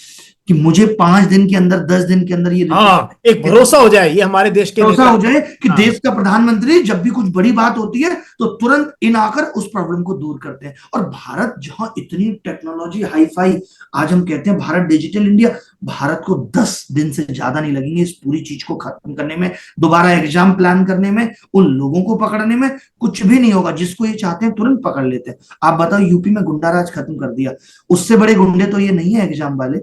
कि मुझे 5 दिन के अंदर, 10 दिन के अंदर ये हाँ, एक भरोसा हो जाए, ये हमारे देश के भरोसा नेता हो जाए कि हाँ। देश का प्रधानमंत्री जब भी कुछ बड़ी बात होती है तो तुरंत इन आकर उस प्रॉब्लम को दूर करते हैं। और भारत जहां इतनी टेक्नोलॉजी हाई फाई, आज हम कहते हैं भारत डिजिटल इंडिया, भारत को 10 दिन से ज्यादा नहीं लगेंगे इस पूरी चीज को खत्म करने में, दोबारा एग्जाम प्लान करने में, उन लोगों को पकड़ने में। कुछ भी नहीं होगा, जिसको ये चाहते हैं तुरंत पकड़ लेते हैं। आप बताओ, यूपी में गुंडाराज खत्म कर दिया, उससे बड़े गुंडे तो ये नहीं है एग्जाम वाले।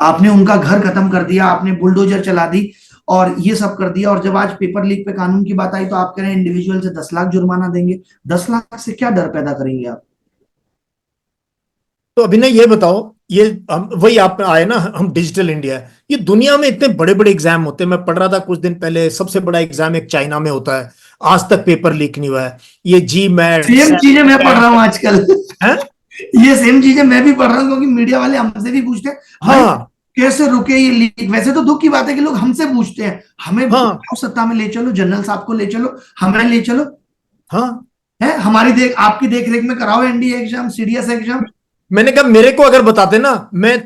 आपने उनका घर खत्म कर दिया, आपने बुलडोजर चला दी और ये सब कर दिया। और जब आज पेपर लीक पे कानून की बात आई तो आप कह रहे हैं इंडिविजुअल से 10 लाख जुर्माना देंगे। 10 लाख से क्या डर पैदा करेंगे आप? तो अभिनय ये बताओ, ये हम वही आप आए ना, हम डिजिटल इंडिया है। ये दुनिया में इतने बड़े बड़े एग्जाम होते हैं, मैं पढ़ रहा था कुछ दिन पहले, सबसे बड़ा एग्जाम एक चाइना में होता है, आज तक पेपर लीक नहीं हुआ है। ये जी मैट, सेम चीजें मैं पढ़ रहा हूँ आजकल है? ये सेम चीजें मैं भी पढ़ रहा हूँ, क्योंकि मीडिया वाले हमसे भी पूछते हैं हाँ कैसे रुके ये लीक। वैसे तो दुख की बात है कि लोग हमसे पूछते हैं, हमें हाँ सत्ता में ले चलो, जनरल साहब को ले चलो, हमें ले चलो, हाँ। है हमारी आपकी देख रेख में कराओ एनडीए एग्जाम, सीडीएस एग्जाम। मैंने कहा मेरे को अगर बताते ना, मैं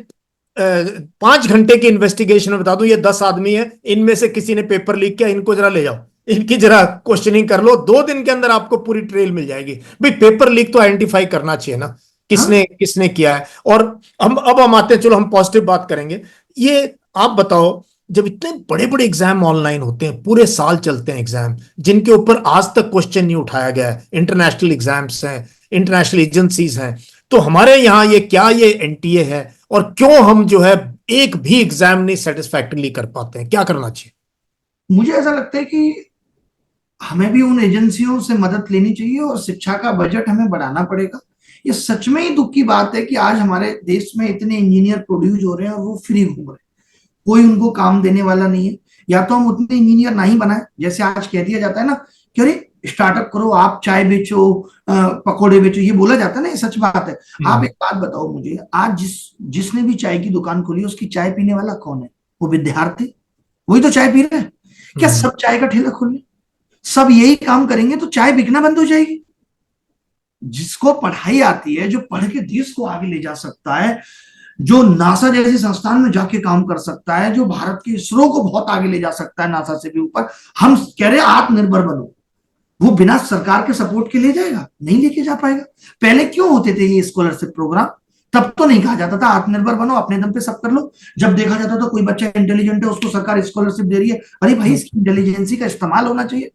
5 घंटे की इन्वेस्टिगेशन में बता दूं ये 10 आदमी है, इनमें से किसी ने पेपर लीक किया, इनको जरा ले जाओ, इनकी जरा क्वेश्चनिंग कर लो, 2 दिन के अंदर आपको पूरी ट्रेल मिल जाएगी। भाई पेपर लीक तो आइडेंटिफाई करना चाहिए ना, किसने किसने किया है। और हम आते हैं, चलो हम पॉजिटिव बात करेंगे। ये आप बताओ, जब इतने बड़े बड़े एग्जाम ऑनलाइन होते हैं, पूरे साल चलते हैं एग्जाम, जिनके ऊपर आज तक क्वेश्चन नहीं उठाया गया है, इंटरनेशनल एग्जाम्स हैं, इंटरनेशनल एजेंसीज हैं, तो हमारे यहाँ ये क्या ये एनटीए है, और क्यों हम जो है एक भी एग्जाम नहीं सेटिस्फैक्टरली कर पाते हैं? क्या करना चाहिए? मुझे ऐसा लगता है कि हमें भी उन एजेंसियों से मदद लेनी चाहिए और शिक्षा का बजट हमें बढ़ाना पड़ेगा। ये सच में ही दुख की बात है कि आज हमारे देश में इतने इंजीनियर प्रोड्यूस हो रहे हैं और वो फ्री घूम रहे हैं, कोई उनको काम देने वाला नहीं है। या तो हम उतने इंजीनियर नहीं बनाए, जैसे आज कह दिया जाता है ना कि अरे स्टार्टअप करो, आप चाय बेचो, पकोड़े बेचो, ये बोला जाता है ना, ये सच बात है। आप एक बात बताओ मुझे, आज जिसने भी चाय की दुकान खोली, उसकी चाय पीने वाला कौन है? वो विद्यार्थी, वही तो चाय पी रहे हैं। क्या सब चाय का ठेला खोल लें, सब यही काम करेंगे तो चाय बिकना बंद हो जाएगी? जिसको पढ़ाई आती है, जो पढ़ के देश को आगे ले जा सकता है, जो नासा जैसे संस्थान में जाके काम कर सकता है, जो भारत के इसरो को बहुत आगे ले जा सकता है, नासा से भी ऊपर, हम कह रहे हैं आत्मनिर्भर बनो, वो बिना सरकार के सपोर्ट के ले जाएगा? नहीं लेके जा पाएगा। पहले क्यों होते थे ये स्कॉलरशिप प्रोग्राम? तब तो नहीं कहा जाता था आत्मनिर्भर बनो, अपने दम पे सब कर लो। जब देखा जाता था कोई बच्चा इंटेलिजेंट है, उसको सरकार स्कॉलरशिप दे रही है, अरे भाई इसकी इंटेलिजेंसी का इस्तेमाल होना चाहिए।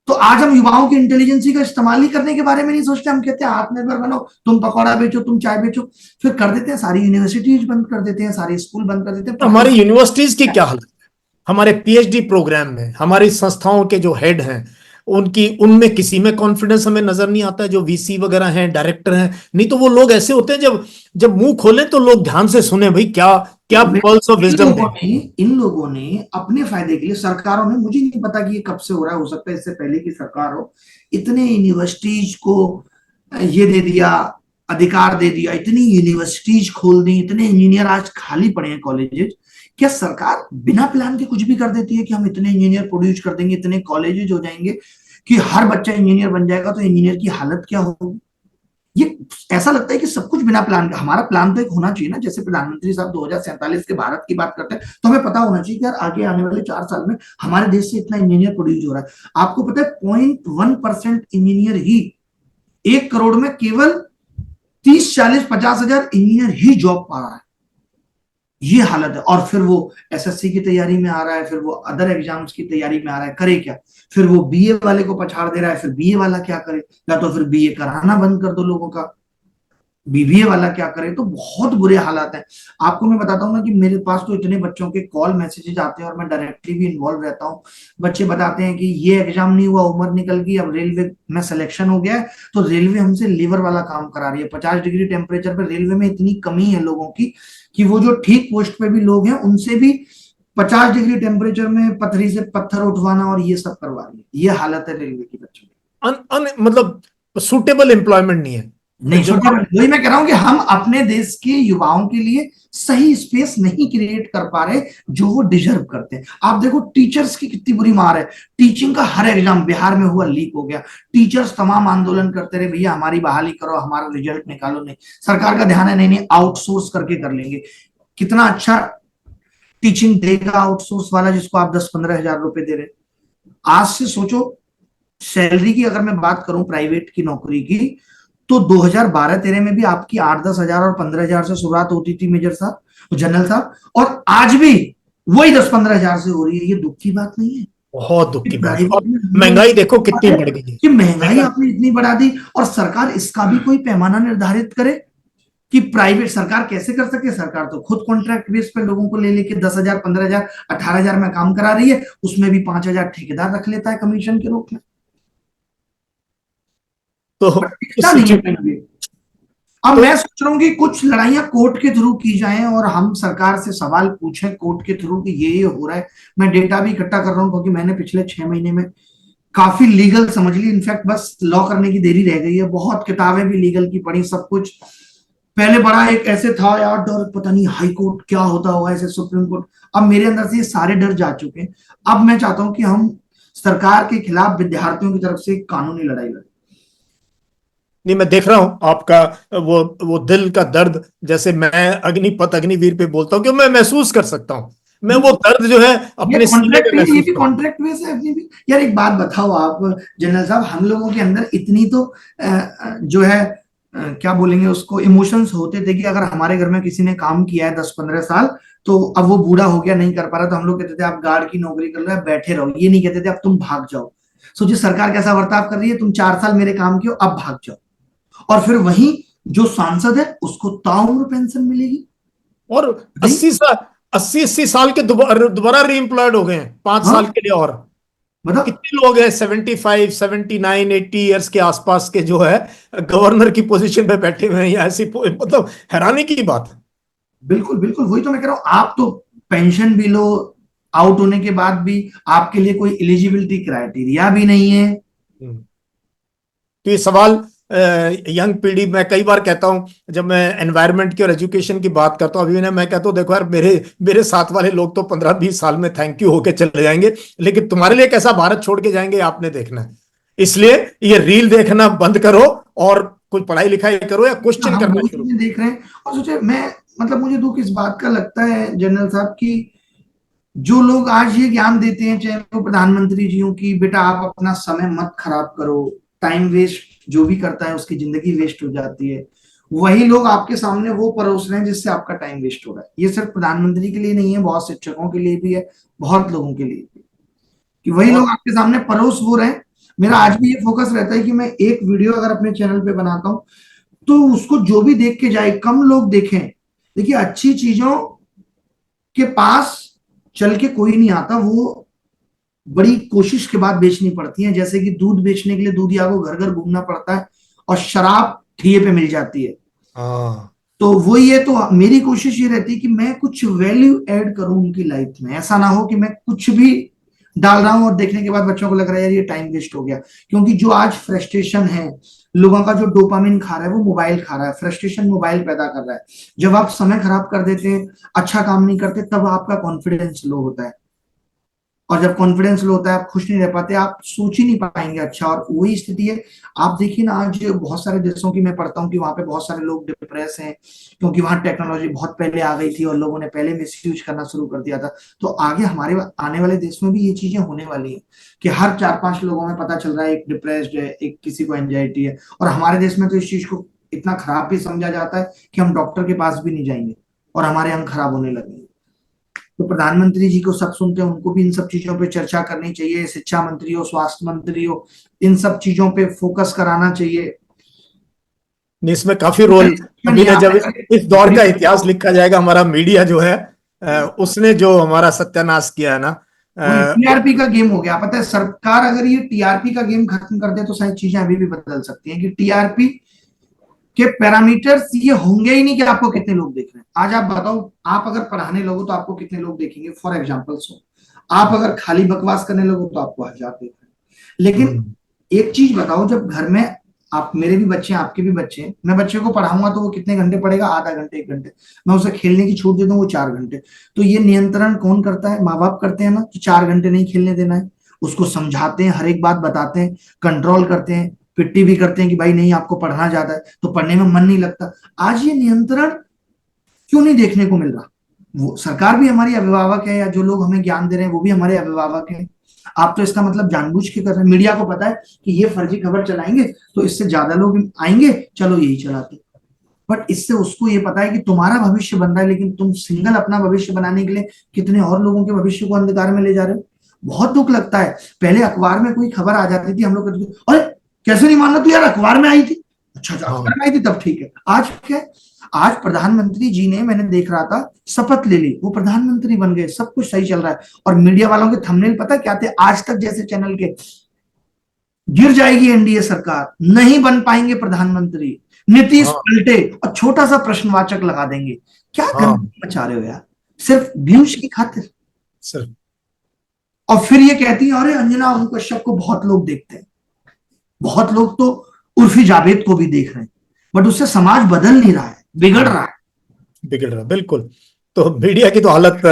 तो आज हम युवाओं की इंटेलिजेंसी का इस्तेमाल ही करने के बारे में नहीं सोचते। हम कहते हैं आत्मनिर्भर बनो, तुम पकौड़ा बेचो, तुम चाय बेचो, फिर कर देते हैं सारी यूनिवर्सिटीज बंद कर देते हैं, सारे स्कूल बंद कर देते हैं। हमारी यूनिवर्सिटीज की क्या हालत है? हमारे पीएचडी प्रोग्राम में हमारी संस्थाओं के जो हेड हैं, उनकी उनमें किसी में कॉन्फिडेंस हमें नजर नहीं आता है, जो वीसी वगैरह हैं, डायरेक्टर हैं। नहीं तो वो लोग ऐसे होते हैं, जब जब मुंह खोलें तो लोग ध्यान से सुने, भाई क्या क्या पर्ल्स ऑफ विजडम दें। इन लोगों ने अपने फायदे के लिए, सरकारों ने, मुझे नहीं पता कि ये कब से हो रहा है, हो सकता है इससे पहले की सरकार हो, इतने यूनिवर्सिटीज को ये दे दिया, अधिकार दे दिया, इतनी यूनिवर्सिटीज खोल दी, इतने इंजीनियर आज खाली पड़े हैं कॉलेजेस। क्या सरकार बिना प्लान के कुछ भी कर देती है कि हम इतने इंजीनियर प्रोड्यूस कर देंगे, इतने कॉलेजेस हो जाएंगे कि हर बच्चा इंजीनियर बन जाएगा, तो इंजीनियर की हालत क्या होगी? ये ऐसा लगता है कि सब कुछ बिना प्लान का। हमारा प्लान तो एक होना चाहिए ना, जैसे प्रधानमंत्री साहब 2047 के भारत की बात करते हैं, तो हमें पता होना चाहिए कि यार आगे आने वाले 4 साल में हमारे देश से इतना इंजीनियर प्रोड्यूस हो रहा है। आपको पता है 0.1% इंजीनियर ही 1 करोड़ में केवल 30, 40, 50 हजार इंजीनियर ही जॉब पा रहा है। ये हालत है। और फिर वो एसएससी की तैयारी में आ रहा है, फिर वो अदर एग्जाम्स की तैयारी में आ रहा है, करे क्या? फिर वो बीए वाले को पछाड़ दे रहा है, फिर बीए वाला क्या करे? या तो फिर बीए कराना बंद कर दो लोगों का, बीबीए वाला क्या करे? तो बहुत बुरे हालात हैं। आपको मैं बताता हूँ ना कि मेरे पास तो इतने बच्चों के कॉल मैसेजेस आते हैं और मैं डायरेक्टली भी इन्वॉल्व रहता हूँ। बच्चे बताते हैं कि ये एग्जाम नहीं हुआ, उम्र निकल गई, अब रेलवे में सिलेक्शन हो गया है, तो रेलवे हमसे लीवर वाला काम करा रही है। 50 डिग्री टेम्परेचर पर रेलवे में इतनी कमी है लोगों की कि वो जो ठीक पोस्ट पे भी लोग हैं उनसे भी 50 डिग्री टेम्परेचर में पथरी से पत्थर उठवाना और ये सब करवा रही है। ये हालत है रेलवे की बच्चों की। मतलब सुटेबल एम्प्लॉयमेंट नहीं है नहीं जो सोचा। वही मैं कह रहा हूं कि हम अपने देश के युवाओं के लिए सही स्पेस नहीं क्रिएट कर पा रहे जो वो डिजर्व करते हैं। आप देखो टीचर्स की कितनी बुरी मार है। टीचिंग का हर एग्जाम बिहार में हुआ, लीक हो गया। टीचर्स तमाम आंदोलन करते रहे, भैया हमारी बहाली करो, हमारा रिजल्ट निकालो। नहीं, सरकार का ध्यान है, नहीं नहीं आउटसोर्स करके कर लेंगे। कितना अच्छा टीचिंग देगा आउटसोर्स वाला, जिसको आप 10-15 हजार रुपए दे रहे। आज से सोचो, सैलरी की अगर मैं बात करूं प्राइवेट की नौकरी की, तो 2012-13 में भी आपकी 8-10 हजार और 15 हजार से शुरुआत होती थी मेजर साहब, जनरल साहब, और आज भी वही 10-15 हजार से हो रही है। ये दुख की बात नहीं है? बहुत दुख की बात है। और प्राइवेट में हम महंगाई लोग देखो कितनी बढ़ गई है। कि महंगाई आपने इतनी बढ़ा दी, और सरकार इसका भी कोई पैमाना निर्धारित करे कि प्राइवेट सरकार कैसे कर सके। सरकार तो खुद कॉन्ट्रैक्ट बेस पे लोगों को ले लेके 10 हजार, 15 हजार, 18 हजार में काम करा रही है, उसमें भी 5 हजार ठेकेदार रख लेता है कमीशन के रूप में। तो दिखता नहीं है कहीं भी। अब मैं सोच रहा हूँ कि कुछ लड़ाइयां कोर्ट के थ्रू की जाएं और हम सरकार से सवाल पूछें कोर्ट के थ्रू कि ये हो रहा है। मैं डेटा भी इकट्ठा कर रहा हूँ, क्योंकि मैंने पिछले 6 महीने में काफी लीगल समझ ली। इनफैक्ट बस लॉ करने की देरी रह गई है। बहुत किताबें भी लीगल की पढ़ी, सब कुछ पहले पढ़ा। एक ऐसे था यार डर, पता नहीं हाई कोर्ट क्या होता होगा, ऐसे सुप्रीम कोर्ट। अब मेरे अंदर से ये सारे डर जा चुके हैं। अब मैं चाहता हूं कि हम सरकार के खिलाफ विद्यार्थियों की तरफ से एक कानूनी लड़ाई लड़ें। नहीं, मैं देख रहा हूं आपका वो दिल का दर्द। जैसे मैं अग्निपथ अग्निवीर पे बोलता हूँ कि मैं महसूस कर सकता हूं। मैं वो दर्द जो है ये अपने सीने कॉन्ट्रैक्ट पे है, ये महसूस भी करता हूं। कॉन्ट्रैक्ट बेस है अपनी भी। यार एक बात बताओ आप जनरल साहब, हम लोगों के अंदर इतनी तो जो है क्या बोलेंगे उसको, इमोशंस होते थे कि अगर हमारे घर में किसी ने काम किया है 10-15 साल, तो अब वो बूढ़ा हो गया नहीं कर पा रहा, तो हम लोग कहते थे आप गार्ड की नौकरी कर लो, आप बैठे रहो। ये नहीं कहते थे अब तुम भाग जाओ। सोचिए सरकार कैसा बर्ताव कर रही है, तुम 4 साल मेरे काम किए, अब भाग जाओ। और फिर वही जो सांसद है उसको ताउम्र पेंशन मिलेगी। और नहीं, 80 साल के दोबारा दोबारा रीएम्प्लॉयड हो गए हैं 5 साल हाँ के लिए। और मतलब कितने लोग हैं 75, 79, 80 ईयर्स के आसपास के जो है गवर्नर की पोजीशन पे बैठे हुए हैं, या ऐसी मतलब हैरानी की बात है। बिल्कुल बिल्कुल, वही तो मैं कह रहा हूं। आप तो पेंशन भी लो, आउट होने के बाद भी आपके लिए कोई एलिजिबिलिटी क्राइटेरिया भी नहीं है। हम्म। तो ये सवाल यंग पीढ़ी, मैं कई बार कहता हूं जब मैं एनवायरनमेंट की और एजुकेशन की बात करता हूं, अभी ना मैं कहता हूं देखो यार, मेरे मेरे साथ वाले लोग तो 15-20 साल में थैंक यू होके चले जाएंगे, लेकिन तुम्हारे लिए कैसा भारत छोड़ के जाएंगे आपने देखना है। इसलिए ये रील देखना बंद करो और कुछ पढ़ाई लिखाई करो या क्वेश्चन हम करना वही शुरू चीजें करो। देख रहे हैं। और सोचे मैं, मतलब मुझे दुख इस बात का लगता है जनरल साहब की, जो लोग आज ये ज्ञान देते हैं, चाहे वो प्रधानमंत्री जी हो, कि बेटा आप अपना समय मत खराब करो, टाइम वेस्ट जो भी करता है उसकी जिंदगी वेस्ट हो जाती है, वही लोग आपके सामने वो परोस रहे हैं जिससे आपका टाइम वेस्ट हो रहा है। ये सिर्फ प्रधानमंत्री के लिए नहीं है, बहुत शिक्षकों के लिए भी है, बहुत लोगों के लिए भी, कि वही लोग बहुत आपके सामने परोस वो रहे हैं। मेरा आज भी ये फोकस रहता है कि मैं एक वीडियो अगर अपने चैनल पे बनाता हूं, तो उसको जो भी देख के जाए, कम लोग देखें। देखिए अच्छी चीजों के पास चल के कोई नहीं आता, वो बड़ी कोशिश के बाद बेचनी पड़ती है। जैसे कि दूध बेचने के लिए दूधिया को घर घर घूमना पड़ता है और शराब ठिये पे मिल जाती है। हाँ। तो वो ये तो मेरी कोशिश ये रहती है कि मैं कुछ वैल्यू ऐड करूं उनकी लाइफ में। ऐसा ना हो कि मैं कुछ भी डाल रहा हूं और देखने के बाद बच्चों को लग रहा है यार ये टाइम वेस्ट हो गया। क्योंकि जो आज फ्रस्ट्रेशन है लोगों का, जो डोपामिन खा रहा है वो मोबाइल खा रहा है, फ्रस्ट्रेशन मोबाइल पैदा कर रहा है। जब आप समय खराब कर देते हैं, अच्छा काम नहीं करते, तब आपका कॉन्फिडेंस लो होता है। और जब कॉन्फिडेंस लो होता है, आप खुश नहीं रह पाते, आप सोच ही नहीं पाएंगे अच्छा। और वही स्थिति है। आप देखिए ना, आज बहुत सारे देशों की मैं पढ़ता हूँ कि वहां पे बहुत सारे लोग डिप्रेस हैं, क्योंकि वहां टेक्नोलॉजी बहुत पहले आ गई थी और लोगों ने पहले मिस यूज करना शुरू कर दिया था। तो आगे हमारे आने वाले देश में भी ये चीजें होने वाली है कि हर 4-5 लोगों में पता चल रहा है एक डिप्रेस्ड है, एक किसी को एंजाइटी है। और हमारे देश में तो इस चीज को इतना खराब भी समझा जाता है कि हम डॉक्टर के पास भी नहीं जाएंगे और हमारे अंग खराब होने लगेंगे। तो प्रधानमंत्री जी को सब सुनते हैं, उनको भी इन सब चीजों पे चर्चा करनी चाहिए। शिक्षा मंत्री हो, स्वास्थ्य मंत्री हो, इन सब चीजों पे फोकस कराना चाहिए। इसमें काफी रोल अभी नहीं ने, जब आपने इस दौर बड़ी का इतिहास लिखा जाएगा, हमारा मीडिया जो है उसने जो हमारा सत्यानाश किया है ना। वही अ, टीआरपी का गेम हो गया। पता है, सरकार अगर ये टीआरपी का गेम खत्म कर दे तो सारी चीजें अभी भी बदल सकती हैं। कि टीआरपी के पैरामीटर्स ये होंगे ही नहीं कि आपको कितने लोग देख रहे हैं। आज आप बताओ, आप अगर पढ़ाने लोगो तो आपको कितने लोग देखेंगे, फॉर एग्जाम्पल सो। आप अगर खाली बकवास करने लोगो तो आपको 1000 देख रहे हैं। लेकिन हम्म, एक चीज बताओ, जब घर में आप, मेरे भी बच्चे हैं, आपके भी बच्चे हैं, मैं बच्चे को पढ़ाऊंगा तो वो कितने घंटे पढ़ेगा? आधा घंटे, 1 घंटे। मैं उसे खेलने की छूट दे दूं, वो 4 घंटे। तो ये नियंत्रण कौन करता है? माँ बाप करते हैं ना, कि 4 घंटे नहीं खेलने देना है। उसको समझाते हैं, हर एक बात बताते हैं, कंट्रोल करते हैं, पिट्टी भी करते हैं कि भाई नहीं, आपको पढ़ना ज्यादा है तो पढ़ने में मन नहीं लगता। आज ये नियंत्रण क्यों नहीं देखने को मिल रहा? वो सरकार भी हमारी अभिभावक है, या जो लोग हमें ज्ञान दे रहे हैं वो भी हमारे अभिभावक हैं। आप तो इसका मतलब जानबूझ के कर रहे हैं। मीडिया को पता है कि ये फर्जी खबर चलाएंगे तो इससे ज्यादा लोग आएंगे, चलो यही चलाते। बट इससे उसको ये पता है कि तुम्हारा भविष्य बन रहा है, लेकिन तुम सिंगल अपना भविष्य बनाने के लिए कितने और लोगों के भविष्य को अंधकार में ले जा रहे हो। बहुत दुख लगता है। पहले अखबार में कोई खबर आ जाती थी, हम लोग कहते थे अरे कैसे नहीं मानना, तू यार अखबार में आई थी। अच्छा अच्छा, अखबार हाँ। में आई थी तब ठीक है। आज क्या है? आज प्रधानमंत्री जी ने, मैंने देख रहा था, शपथ ले ली, वो प्रधानमंत्री बन गए, सब कुछ सही चल रहा है। और मीडिया वालों के थंबनेल पता क्या थे? आज तक जैसे चैनल के, गिर जाएगी एनडीए सरकार, नहीं बन पाएंगे प्रधानमंत्री, नीतीश हाँ। पलटे, और छोटा सा प्रश्नवाचक लगा देंगे। क्या हाँ। गंदगी मचा रहे हो यार, सिर्फ व्यूज की खातिर। सर। और फिर ये कहती है अरे अंजना ओम कश्यप को बहुत लोग देखते हैं। बहुत लोग तो उर्फी जावेद को भी देख रहे हैं, बट उससे समाज बदल नहीं रहा है, बिगड़ रहा है। बिगड़ रहा, बिल्कुल। तो मीडिया की तो हालत,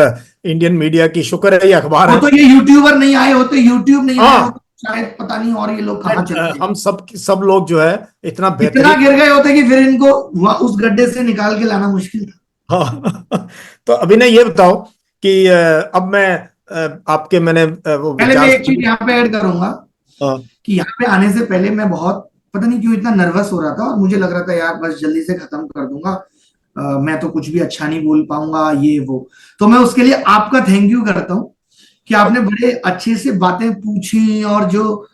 इंडियन मीडिया की, शुक्र है ये अखबार वो है। तो ये यूट्यूबर नहीं आए होते, यूट्यूब नहीं आया हाँ। होता, शायद पता नहीं और ये लोग कहाँ चले गए। हम सब लोग जो है इतना इतना बेहतरीन। गिर गए होते कि फिर इनको उस गड्ढे से निकाल के लाना मुश्किल था। हाँ। तो अभी ने ये बताओ कि अब मैं आपके, मैंने वो पहले मैं विचार एक चीज यहाँ पे ऐड करूंगा हाँ। कि यहाँ पे आने से पहले मैं बहुत, पता नहीं क्यों, इतना नर्वस हो रहा था और मुझे लग रहा था यार बस जल्दी से खत्म कर दूंगा। मैं तो कुछ भी अच्छा नहीं बोल पाऊंगा, ये वो। तो मैं उसके लिए आपका थैंक यू करता हूँ कि आपने बड़े अच्छे से बातें पूछी, और जो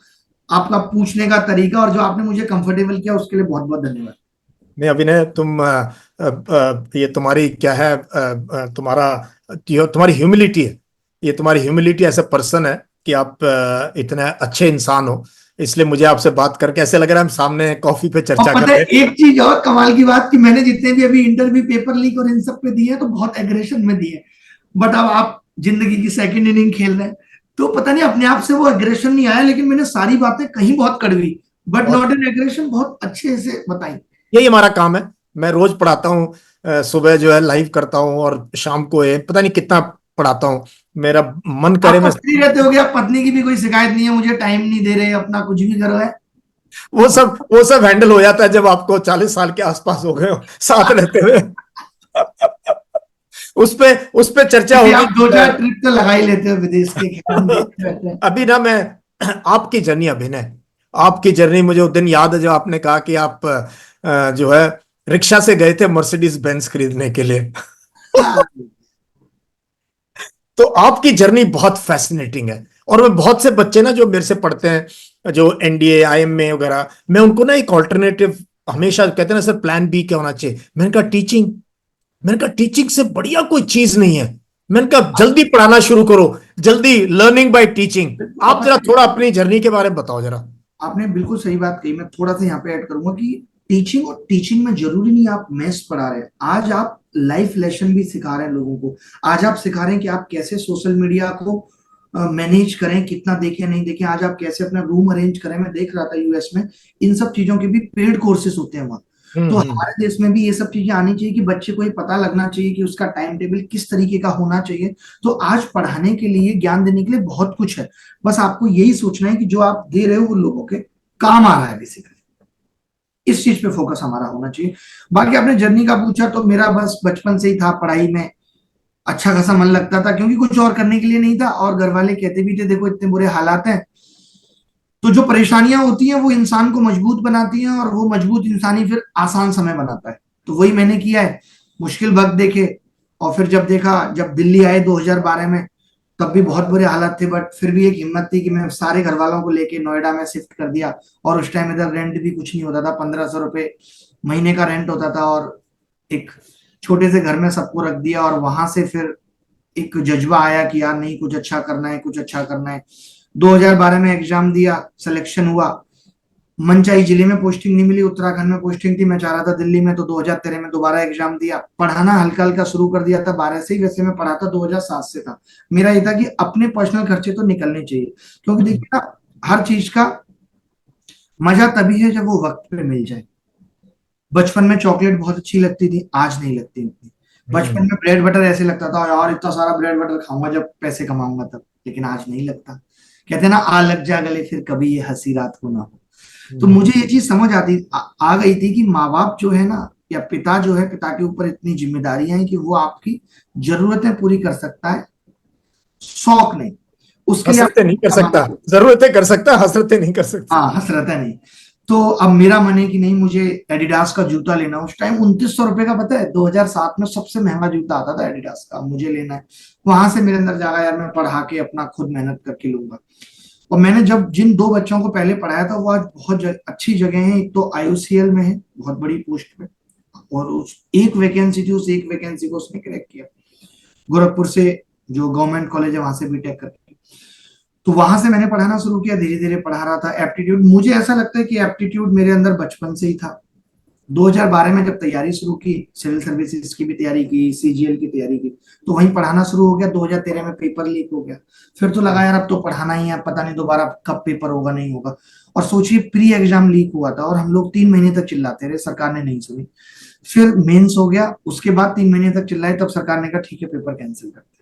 आपका पूछने का तरीका और जो आपने मुझे कंफर्टेबल किया, उसके लिए बहुत बहुत धन्यवाद। नहीं अभिनय, तुम ये तुम्हारी क्या है, तुम्हारा तुम्हारी ह्यूमिलिटी है। ये तुम्हारी ह्यूमिलिटी एज ए पर्सन है कि आप इतने अच्छे इंसान हो। इसलिए मुझे आपसे बात करके ऐसे लग रहा है हम सामने कॉफी पे और चर्चा कर पता है रहे एक चीज और कमाल की बात, कि मैंने जितने भी अभी इंटरव्यू, पेपर लीक और इन सब पे दिए हैं तो बहुत एग्रेशन में दिए, बट अब आप जिंदगी की सेकंड इनिंग खेल रहे हैं, तो पता नहीं अपने आप से वो एग्रेशन नहीं आया, लेकिन मैंने सारी बातें कहीं बहुत कड़वी, बट बहुत। नॉट एन एग्रेशन, बहुत अच्छे से बताई। यही हमारा काम है। मैं रोज पढ़ाता हूँ, सुबह जो है लाइव करता हूँ और शाम को है पता नहीं कितना पढ़ाता हूँ। मेरा मन करे आप मैं, तो फ्री रहते हो गया, पत्नी की भी कोई शिकायत नहीं है, मुझे टाइम नहीं दे रहे, अपना कुछ भी करो है। वो सब हैंडल हो जाता है जब आपको 40 साल के आसपास हो गए हो साथ रहते हुए। उस पे चर्चा फिर होगी। आप 2-4 ट्रिप तो लगा ही लेते हो विदेश के, खैर हम देखते रहते हैं। अभी ना मैं, आपकी जर्नी अभिनय, आपकी जर्नी मुझे उस दिन याद है जब आपने कहा कि आप जो है रिक्शा से गए थे मर्सिडीज बेंज खरीदने के लिए। हाँ, तो आपकी जर्नी बहुत फैसिनेटिंग है। और मैं बहुत से बच्चे ना जो मेरे से पढ़ते हैं, जो एनडीए आईएमए वगैरह, मैं उनको ना एक ऑल्टरनेटिव हमेशा कहते हैं ना सर, प्लान बी क्या होना चाहिए। मैंने कहा टीचिंग। मैंने कहा टीचिंग से बढ़िया कोई चीज नहीं है। मैंने कहा जल्दी पढ़ाना शुरू करो, जल्दी लर्निंग बाय टीचिंग। आप जरा थोड़ा अपनी जर्नी के बारे में बताओ जरा। आपने बिल्कुल सही बात कही। मैं थोड़ा सा यहाँ पे ऐड करूंगा कि टीचिंग और टीचिंग में जरूरी नहीं आप मैथ्स पढ़ा रहे हैं, आज आप लाइफ लेसन भी सिखा रहे हैं लोगों को। आज आप सिखा रहे हैं कि आप कैसे सोशल मीडिया को मैनेज करें, कितना देखें नहीं देखें, आज आप कैसे अपना रूम अरेंज करें। मैं देख रहा था यूएस में इन सब चीजों के भी पेड कोर्सेज होते हैं वहाँ। तो हम्म। हमारे देश में भी ये सब चीजें आनी चाहिए कि बच्चे को ये पता लगना चाहिए कि उसका टाइम टेबल किस तरीके का होना चाहिए। तो आज पढ़ाने के लिए, ज्ञान देने के लिए बहुत कुछ है। बस आपको यही सोचना है कि जो आप दे रहे हो वो लोगों के काम आ रहा है बेसिकली। इस चीज पे फोकस हमारा होना चाहिए। बाकी आपने जर्नी का पूछा, तो मेरा बस बचपन से ही था पढ़ाई में अच्छा खासा मन लगता था, क्योंकि कुछ और करने के लिए नहीं था। और घर वाले कहते भी थे देखो इतने बुरे हालात हैं, तो जो परेशानियां होती हैं वो इंसान को मजबूत बनाती हैं, और वो मजबूत इंसान ही फिर आसान समय बनाता है। तो वही मैंने किया है, मुश्किल वक्त देखे। और फिर जब देखा, जब दिल्ली आए 2012 में, तब भी बहुत बुरे हालात थे, बट फिर भी एक हिम्मत थी कि मैं सारे घर वालों को लेके नोएडा में शिफ्ट कर दिया। और उस टाइम इधर रेंट भी कुछ नहीं होता था, 1500 रुपये महीने का रेंट होता था। और एक छोटे से घर में सबको रख दिया, और वहां से फिर एक जज्बा आया कि यार नहीं, कुछ अच्छा करना है, कुछ अच्छा करना है। 2012 में एग्जाम दिया, सिलेक्शन हुआ। मनचाही जिले में पोस्टिंग नहीं मिली, उत्तराखंड में पोस्टिंग थी, मैं चाह रहा था दिल्ली में। तो 2013 में दोबारा एग्जाम दिया, पढ़ाना हल्का हल्का शुरू कर दिया था 12 से ही। वैसे मैं पढ़ाता 2007 से था। मेरा ये था कि अपने पर्सनल खर्चे तो निकलने चाहिए, क्योंकि देखिए ना, हर चीज का मजा तभी है जब वो वक्त पे मिल जाए। बचपन में चॉकलेट बहुत अच्छी लगती थी, आज नहीं लगती इतनी। बचपन में ब्रेड बटर ऐसे लगता था यार इतना सारा ब्रेड बटर खाऊंगा जब पैसे कमाऊंगा तब, लेकिन आज नहीं लगता। कहते हैं ना, आ लग जा गले फिर कभी ये हंसी रात को ना हो। तो मुझे ये चीज समझ आ गई थी कि माँ बाप जो है ना, या पिता जो है, पिता के ऊपर इतनी जिम्मेदारियां हैं कि वो आपकी जरूरतें पूरी कर सकता है, शौक नहीं। उसके लिए हसरतें नहीं कर सकता, आप जरूरतें कर सकता, हसरतें नहीं कर सकता। हाँ, हसरत है नहीं। तो अब मेरा मन है कि नहीं, मुझे एडिडास का जूता लेना। उस टाइम 2900 रुपए का, पता है 2007 में सबसे महंगा जूता आता था एडिडास का, मुझे लेना है। वहां से मेरे अंदर जागा यार, मैं पढ़ा के अपना खुद मेहनत करके लूंगा। और मैंने जब जिन दो बच्चों को पहले पढ़ाया था, वो आज बहुत अच्छी जगह है। एक तो आईयूसीएल में है, बहुत बड़ी पोस्ट पे, और उस एक वैकेंसी थी, उस एक वैकेंसी को उसने क्रैक किया। गोरखपुर से जो गवर्नमेंट कॉलेज है वहां से बीटेक करके। तो वहां से मैंने पढ़ाना शुरू किया, धीरे धीरे पढ़ा रहा था। एप्टीट्यूड, मुझे ऐसा लगता है कि एप्टीट्यूड मेरे अंदर बचपन से ही था। 2012 में जब तैयारी शुरू की, सिविल सर्विसेज की भी तैयारी की, सीजीएल की तैयारी की, तो वहीं पढ़ाना शुरू हो गया। 2013 में पेपर लीक हो गया, फिर तो लगा यार अब तो पढ़ाना ही है, पता नहीं दोबारा कब पेपर होगा नहीं होगा। और सोचिए, प्री एग्जाम लीक हुआ था और हम लोग 3 महीने तक चिल्लाते रहे, सरकार ने नहीं सुनी। फिर मेंस हो गया, उसके बाद 3 महीने तक चिल्लाए, तब सरकार ने कहा ठीक है पेपर कैंसिल करते हैं।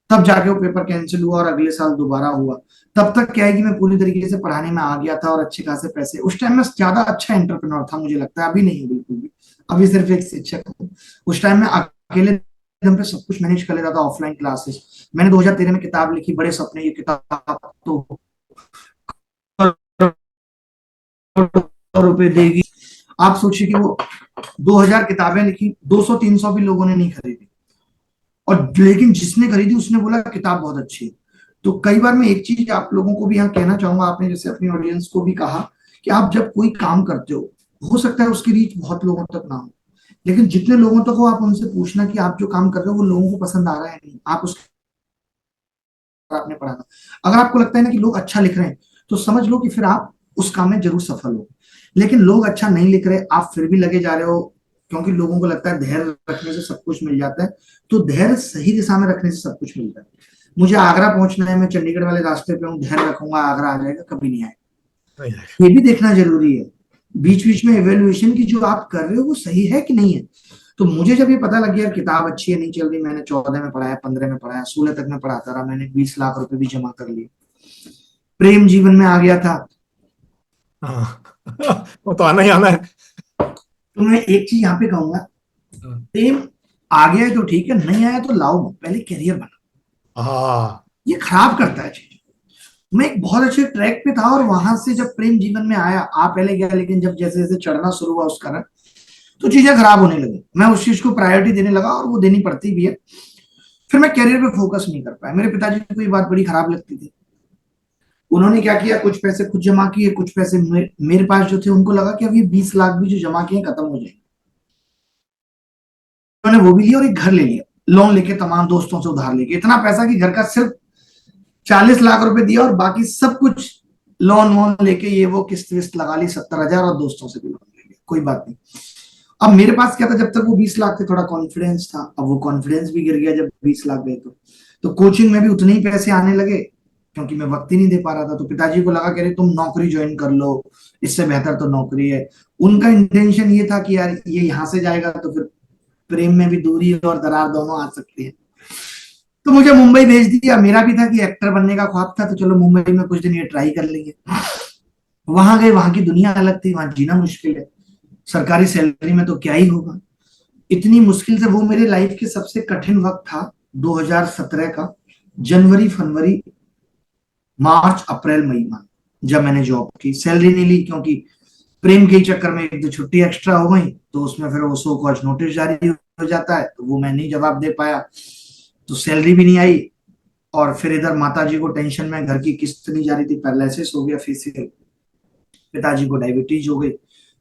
तब जाके वो पेपर कैंसिल हुआ और अगले साल दोबारा हुआ। तब तक क्या है कि मैं पूरी तरीके से पढ़ाने में आ गया था, और अच्छे खासे पैसे। उस टाइम में ज्यादा अच्छा एंटरप्रेन्योर था मुझे लगता है, अभी नहीं हूँ बिल्कुल भी। अभी सिर्फ एक शिक्षक हूँ। उस टाइम में अकेले दम पे सब कुछ मैनेज कर लेता था, ऑफलाइन क्लासेस। मैंने 2013 में किताब लिखी, बड़े सपने, ये किताब तो ₹100 देगी। आप सोचिए कि वो 2000 किताबें लिखी, 200-300 भी लोगों ने नहीं खरीदी। और लेकिन जिसने खरीदी उसने बोला किताब बहुत अच्छी है। तो कई बार मैं एक चीज आप लोगों को भी यहाँ कहना चाहूंगा, आपने जैसे अपनी ऑडियंस को भी कहा कि आप जब कोई काम करते हो सकता है उसकी रीच बहुत लोगों तक ना हो, लेकिन जितने लोगों तक हो आप उनसे पूछना कि आप जो काम कर रहे हो वो लोगों को पसंद आ रहा है नहीं। आप उसके आपने पढ़ाना, अगर आपको लगता है ना कि लोग अच्छा लिख रहे हैं, तो समझ लो कि फिर आप उस काम में जरूर सफल हो। लेकिन लोग अच्छा नहीं लिख रहे, आप फिर भी लगे जा रहे हो, क्योंकि लोगों को लगता है धैर्य रखने से सब कुछ मिल जाता है। तो धैर्य सही दिशा में रखने से सब कुछ मिलता है। मुझे आगरा पहुंचना है, मैं चंडीगढ़ वाले रास्ते पे हूँ, धैर्य रखूंगा आगरा आ जाएगा, कभी नहीं आएगा। ये भी देखना जरूरी है बीच बीच में इवेल्युएशन की, जो आप कर रहे हो वो सही है कि नहीं है। तो मुझे जब ये पता लग गया किताब अच्छी है, नहीं चल रही, मैंने 14 में पढ़ाया, 15 में पढ़ाया, 16 तक में पढ़ाता रहा, मैंने 20 लाख रुपए भी जमा कर लिए। प्रेम जीवन में आ गया था। हाँ। वो तो आना ही आना है। तो मैं एक चीज यहाँ पे कहूंगा, प्रेम आ गया है तो ठीक है, नहीं आया तो लाओ मत, पहले करियर बना। हाँ। ये खराब करता है चीज। मैं एक बहुत अच्छे ट्रैक पे था, और वहां से जब प्रेम जीवन में आया, आ पहले गया, लेकिन जब जैसे जैसे चढ़ना शुरू हुआ उसका रंग, तो चीजें खराब होने लगी। मैं उस चीज को प्रायोरिटी देने लगा, और वो देनी पड़ती भी है। फिर मैं करियर पे फोकस नहीं कर पाया। मेरे पिताजी को ये बात बड़ी खराब लगती थी। उन्होंने क्या किया, कुछ पैसे खुद जमा किए, कुछ पैसे मेरे पास जो थे, उनको लगा कि अब ये 20 लाख भी जो जमा किए खत्म हो जाएंगे। उन्होंने वो भी लिया और एक घर ले लिया। लोन लेके, तमाम दोस्तों से उधार लेके, इतना पैसा कि घर का सिर्फ 40 लाख रुपए दिया और बाकी सब कुछ लोन वोन लेके, ये वो किस्त विस्त लगा ली 70,000, और दोस्तों से भी लोन ले लिया, कोई बात नहीं। अब मेरे पास क्या था, जब तक वो 20 लाख थे थोड़ा कॉन्फिडेंस था, अब वो कॉन्फिडेंस भी गिर गया जब 20 लाख गए तो कोचिंग में भी उतने ही पैसे आने लगे, क्योंकि मैं वक्त ही नहीं दे पा रहा था। तो पिताजी को लगा, कह रहे तुम नौकरी ज्वाइन कर लो, इससे बेहतर तो नौकरी है। उनका इंटेंशन ये था कि यार ये यहाँ से जाएगा तो फिर प्रेम में भी दूरी और दरार दोनों आ सकती है। तो मुझे मुंबई भेज दिया। मेरा भी था कि एक्टर बनने का ख्वाब था, तो चलो मुंबई में कुछ दिन ये ट्राई कर लेंगे। वहां गए, वहां की दुनिया अलग थी, वहां जीना मुश्किल है, सरकारी सैलरी में तो क्या ही होगा। इतनी मुश्किल से, वो मेरे लाइफ के सबसे कठिन वक्त था 2017 का, जनवरी फरवरी मार्च अप्रैल मई माह, जब मैंने जॉब की। सैलरी नहीं ली क्योंकि प्रेम के चक्कर में एक दो छुट्टी एक्स्ट्रा हो गई, तो उसमें फिर वो सो कॉज नोटिस जारी हो जाता है, तो वो मैं नहीं जवाब दे पाया, तो सैलरी भी नहीं आई। और फिर इधर माताजी को टेंशन में, घर की किस्त नहीं जा रही थी, पैरालिसिस हो गया फेसियल, पिताजी को डायबिटीज हो गई।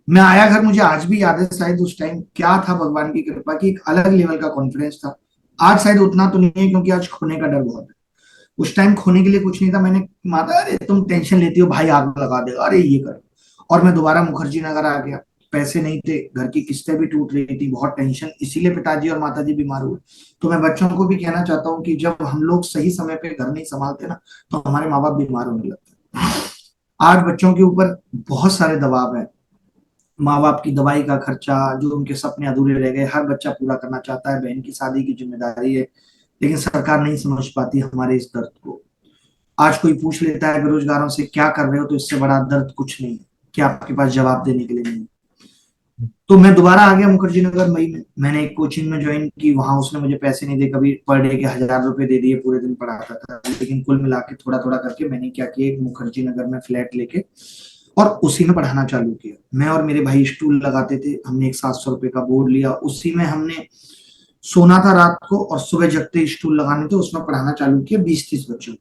मैं आया घर, मुझे आज भी याद है, शायद उस टाइम क्या था, भगवान की कृपा की एक अलग लेवल का कॉन्फिडेंस था। आज शायद उतना तो नहीं है, क्योंकि आज खोने का डर बहुत है। उस टाइम खोने के लिए कुछ नहीं था। मैंने, माता अरे तुम टेंशन लेती हो, भाई आग लगा देगा, अरे ये कर। और मैं दोबारा मुखर्जी नगर आ गया, पैसे नहीं थे, घर की किस्तें भी टूट रही थी, बहुत टेंशन, इसीलिए पिताजी और माताजी बीमार हुए। तो मैं बच्चों को भी कहना चाहता हूँ कि जब हम लोग सही समय पे घर नहीं संभालते ना, तो हमारे माँ बाप बीमार होने लगते हैं। आज बच्चों के ऊपर बहुत सारे दबाव है, माँ बाप की दवाई का खर्चा, जो उनके सपने अधूरे रह गए, हर बच्चा पूरा करना चाहता है, बहन की शादी की जिम्मेदारी है, लेकिन सरकार नहीं समझ पाती हमारे इस दर्द को। आज कोई पूछ लेता है बेरोजगारों से क्या कर रहे हो, तो इससे बड़ा दर्द कुछ नहीं है कि आपके पास जवाब देने के लिए नहीं। तो मैं दोबारा आ गया मुखर्जी नगर मई में। मैंने एक कोचिंग में ज्वाइन की, वहां उसने मुझे पैसे नहीं दिए, कभी पर डे के 1,000 रुपए दे दिए, पूरे दिन पढ़ाता था। लेकिन कुल मिला के थोड़ा थोड़ा करके मैंने क्या किया, एक मुखर्जी नगर में फ्लैट लेके और उसी में पढ़ाना चालू किया। मैं और मेरे भाई स्टूल लगाते थे, हमने एक 700 रुपए का बोर्ड लिया, उसी में हमने सोना था रात को, और सुबह जगते स्टूल लगाने थे, उसमें पढ़ाना चालू किया 20-30 बच्चों।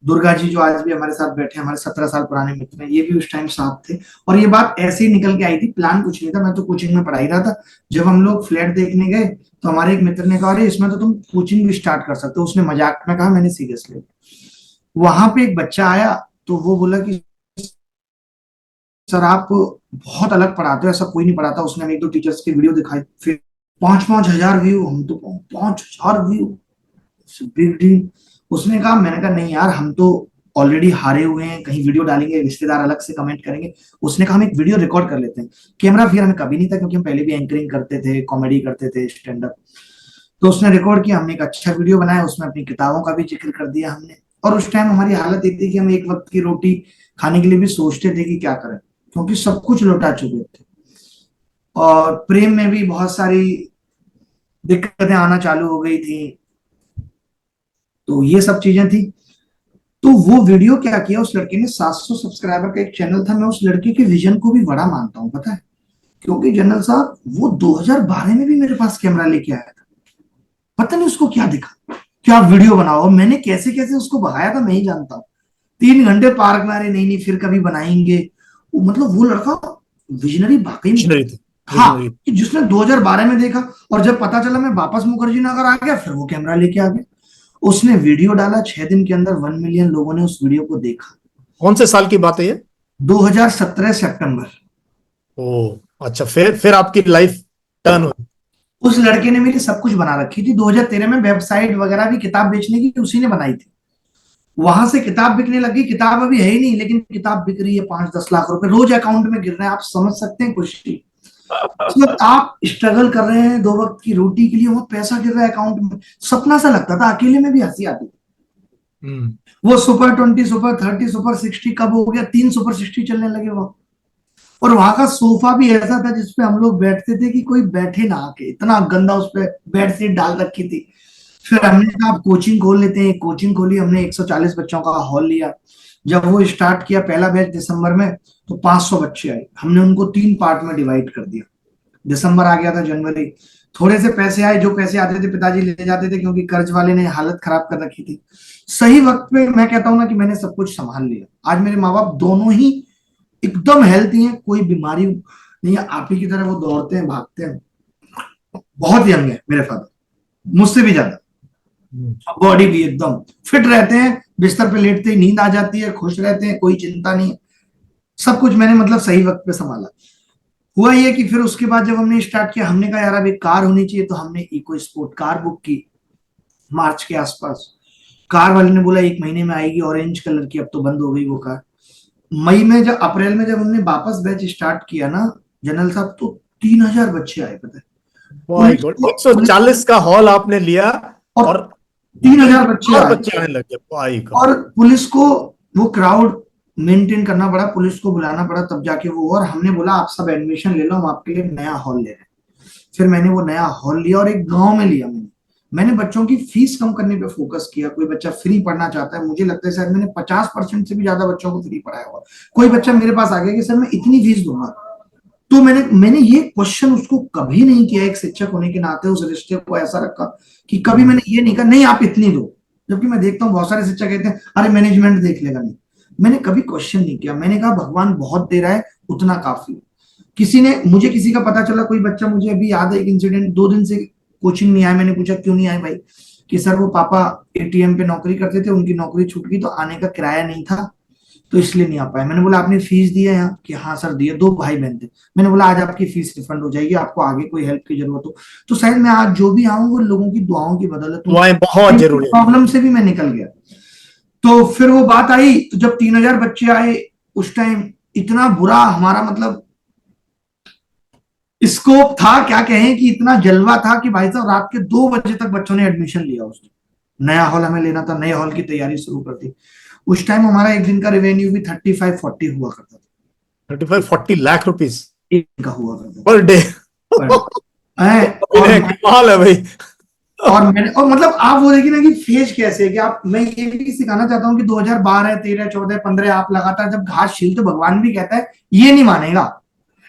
दुर्गा जी जो आज भी हमारे साथ बैठे, हमारे 17 साल पुराने मित्र हैं, ये भी उस टाइम साथ थे। और ये बात ऐसे ही निकल के आई थी, प्लान कुछ नहीं था, मैं तो कोचिंग में पढ़ा ही रहा था। जब हम लोग फ्लैट देखने गए, तो हमारे एक मित्र ने कहा, अरे इसमें तो तुम कोचिंग भी स्टार्ट कर सकते हो। उसने मजाक में कहा, मैंने सीरियस लिया। वहां पे एक बच्चा आया, तो वो बोला कि सर आप बहुत अलग पढ़ाते हो, ऐसा कोई नहीं पढ़ाता। उसने हमें एक दो टीचर्स की वीडियो दिखाई, फिर 5-5 हजार व्यू, हम तो 5 हजार व्यू, बिग डील। उसने कहा, मैंने कहा नहीं यार, हम तो ऑलरेडी हारे हुए हैं, कहीं वीडियो डालेंगे रिश्तेदार अलग से कमेंट करेंगे। उसने कहा हम एक वीडियो रिकॉर्ड कर लेते हैं। कैमरा फिर हमें कभी नहीं था, क्योंकि हम पहले भी एंकरिंग करते थे, कॉमेडी करते थे, स्टैंड अप। तो उसने रिकॉर्ड किया, हमने एक अच्छा वीडियो बनाया, उसमें अपनी किताबों का भी जिक्र कर दिया हमने। और उस टाइम हमारी हालत ये थी कि हम एक वक्त की रोटी खाने के लिए भी सोचते थे कि क्या करें, क्योंकि सब कुछ लौटा चुके थे। और प्रेम में भी बहुत सारी दिक्कतें आना चालू हो गई थी, तो ये सब चीजें थी। तो वो वीडियो क्या किया उस लड़के ने, 700 सब्सक्राइबर का एक चैनल था। मैं उस लड़के के विजन को भी बड़ा मानता हूँ, पता है, क्योंकि जनरल साहब वो 2012 में भी मेरे पास कैमरा लेके आया था। पता नहीं उसको क्या दिखा, क्या वीडियो बनाओ, मैंने कैसे कैसे उसको भगाया था मैं ही जानता हूँ। 3 घंटे पार्क में, अरे नहीं नहीं फिर कभी बनाएंगे। मतलब वो लड़का विजनरी वाकई में। विजनरी थे, हाँ, विजनरी। कि जिसने 2012 में देखा, और जब पता चला मैं वापस मुखर्जी नगर आ गया, फिर वो कैमरा लेके आ गया। उसने वीडियो डाला, 6 दिन के अंदर 1 मिलियन लोगों ने उस वीडियो को देखा। कौन से साल की बात है ये? 2017 सितंबर। ओ अच्छा, फिर आपकी लाइफ टर्न हुई। उस लड़के ने मेरी सब कुछ बना रखी थी। 2013 में वेबसाइट वगैरह भी किताब बेचने की उसी ने बनाई थी। वहां से किताब बिकने लगी, किताब अभी है ही नहीं, लेकिन किताब बिक रही है, 5-10 लाख रुपए रोज अकाउंट में गिर रहे हैं। आप समझ सकते हैं खुशी। इस वक्त आप स्ट्रगल कर रहे हैं 2 वक्त की रोटी के लिए, वो पैसा गिर रहा है अकाउंट में, सपना सा लगता था, अकेले में भी हंसी आती थी। वो सुपर 20, सुपर 30, सुपर 60 कब हो गया, 3 सुपर 60 चलने लगे वहां। और वहां का सोफा भी ऐसा था जिसपे हम लोग बैठते थे कि कोई बैठे ना आके, इतना गंदा उस पर बेड शीट डाल रखी थी। फिर हमने कहा आप कोचिंग खोल लेते हैं, कोचिंग खोली हमने, 140 बच्चों का हॉल लिया। जब वो स्टार्ट किया पहला बैच दिसंबर में, तो 500 बच्चे आए। हमने उनको 3 पार्ट में डिवाइड कर दिया। दिसंबर आ गया था, जनवरी, थोड़े से पैसे आए, जो पैसे आते थे पिताजी ले जाते थे, क्योंकि कर्ज वाले ने हालत खराब कर रखी थी। सही वक्त पे मैं कहता हूं ना कि मैंने सब कुछ संभाल लिया। आज मेरे माँ बाप दोनों ही एकदम हेल्थी हैं, कोई बीमारी नहीं है। आप ही की तरह वो दौड़ते हैं, भागते हैं, बहुत यंग है मेरे फादर। मुझसे भी ज्यादा। बॉडी भी एकदम फिट रहते हैं, बिस्तर पे लेटते ही नींद आ जाती है, खुश रहते हैं, कोई चिंता नहीं। सब कुछ मैंने मतलब सही वक्त पे संभाला। हुआ ये कि फिर उसके बाद जब हमने स्टार्ट किया, हमने कहा यार अब एक कार होनी चाहिए, तो हमने इको स्पोर्ट कार बुक की मार्च के आसपास। कार वाले ने बोला 1 महीने में आएगी, ऑरेंज कलर की, अब तो बंद हो गई वो कार। मई में जब अप्रैल में जब हमने वापस बैच स्टार्ट किया ना जनरल साहब, तो 3,000 बच्चे आए, पता है। माय पुलिस गॉड, को, पुलिस 140 का हॉल आपने लिया और और 3,000 बच्चे 3,000 आए। बच्चे आने लगे। My God. और पुलिस को वो क्राउड मेंटेन करना पड़ा, पुलिस को बुलाना पड़ा, तब जाके वो। और हमने बोला आप सब एडमिशन ले लो, हम आपके लिए नया हॉल ले रहे हैं। फिर मैंने वो नया हॉल लिया और एक गांव में लिया। मैंने बच्चों की फीस कम करने पे फोकस किया। कोई बच्चा फ्री पढ़ना चाहता है, मुझे लगता है शायद मैंने 50% से भी ज्यादा बच्चों को फ्री पढ़ाया हुआ। कोई बच्चा मेरे पास आ गया कि सर मैं इतनी फीस दूंगा, तो मैंने ये क्वेश्चन उसको कभी नहीं किया। एक शिक्षक होने के नाते उस रिश्ते को ऐसा रखा कि कभी मैंने ये नहीं कहा नहीं आप इतनी दो। जबकि मैं देखता हूँ बहुत सारे शिक्षक कहते हैं अरे मैनेजमेंट देख लेगा। नहीं, मैंने कभी क्वेश्चन नहीं किया। मैंने कहा भगवान बहुत दे रहा है, उतना काफी। किसी का पता चला, कोई बच्चा, मुझे अभी याद है एक इंसिडेंट, 2 दिन से कोचिंग नहीं आया। मैंने पूछा क्यों नहीं आए भाई, कि सर वो पापा एटीएम पे नौकरी करते थे, उनकी नौकरी छूट गई, तो आने का किराया नहीं था, तो इसलिए नहीं आ पाए। मैंने बोला आपने फीस दी है यहाँ, कि हाँ सर दिए। 2 भाई बहन थे। मैंने बोला आज आपकी फीस रिफंड हो जाएगी, आपको आगे कोई हेल्प की जरूरत हो तो शायद मैं आज जो भी आऊँ वो लोगों की दुआओं की बदौलत हूँ। दुआएं बहुत जरूरी है। प्रॉब्लम से भी मैं निकल गया। तो फिर वो बात आई, तो जब 3,000 बच्चे आए उस टाइम, इतना बुरा हमारा मतलब स्कोप था, क्या कहें, कि इतना जलवा था कि भाई साहब रात के 2 बजे तक बच्चों ने एडमिशन लिया। उस नया हॉल हमें लेना था, नए हॉल की तैयारी शुरू कर दी। उस टाइम हमारा एक दिन का रेवेन्यू भी 35-40 हुआ करता था। 35-40 लाख रुपीज एक दिन का हुआ करता पर डे। था पर और कमाल है भाई। और मतलब आप वो देखिए ना कि फेज कैसे है, कि आप, मैं ये भी सिखाना चाहता हूँ कि 2012, 13, 14, 15 आप लगातार जब घास छील, तो भगवान भी कहता है ये नहीं मानेगा,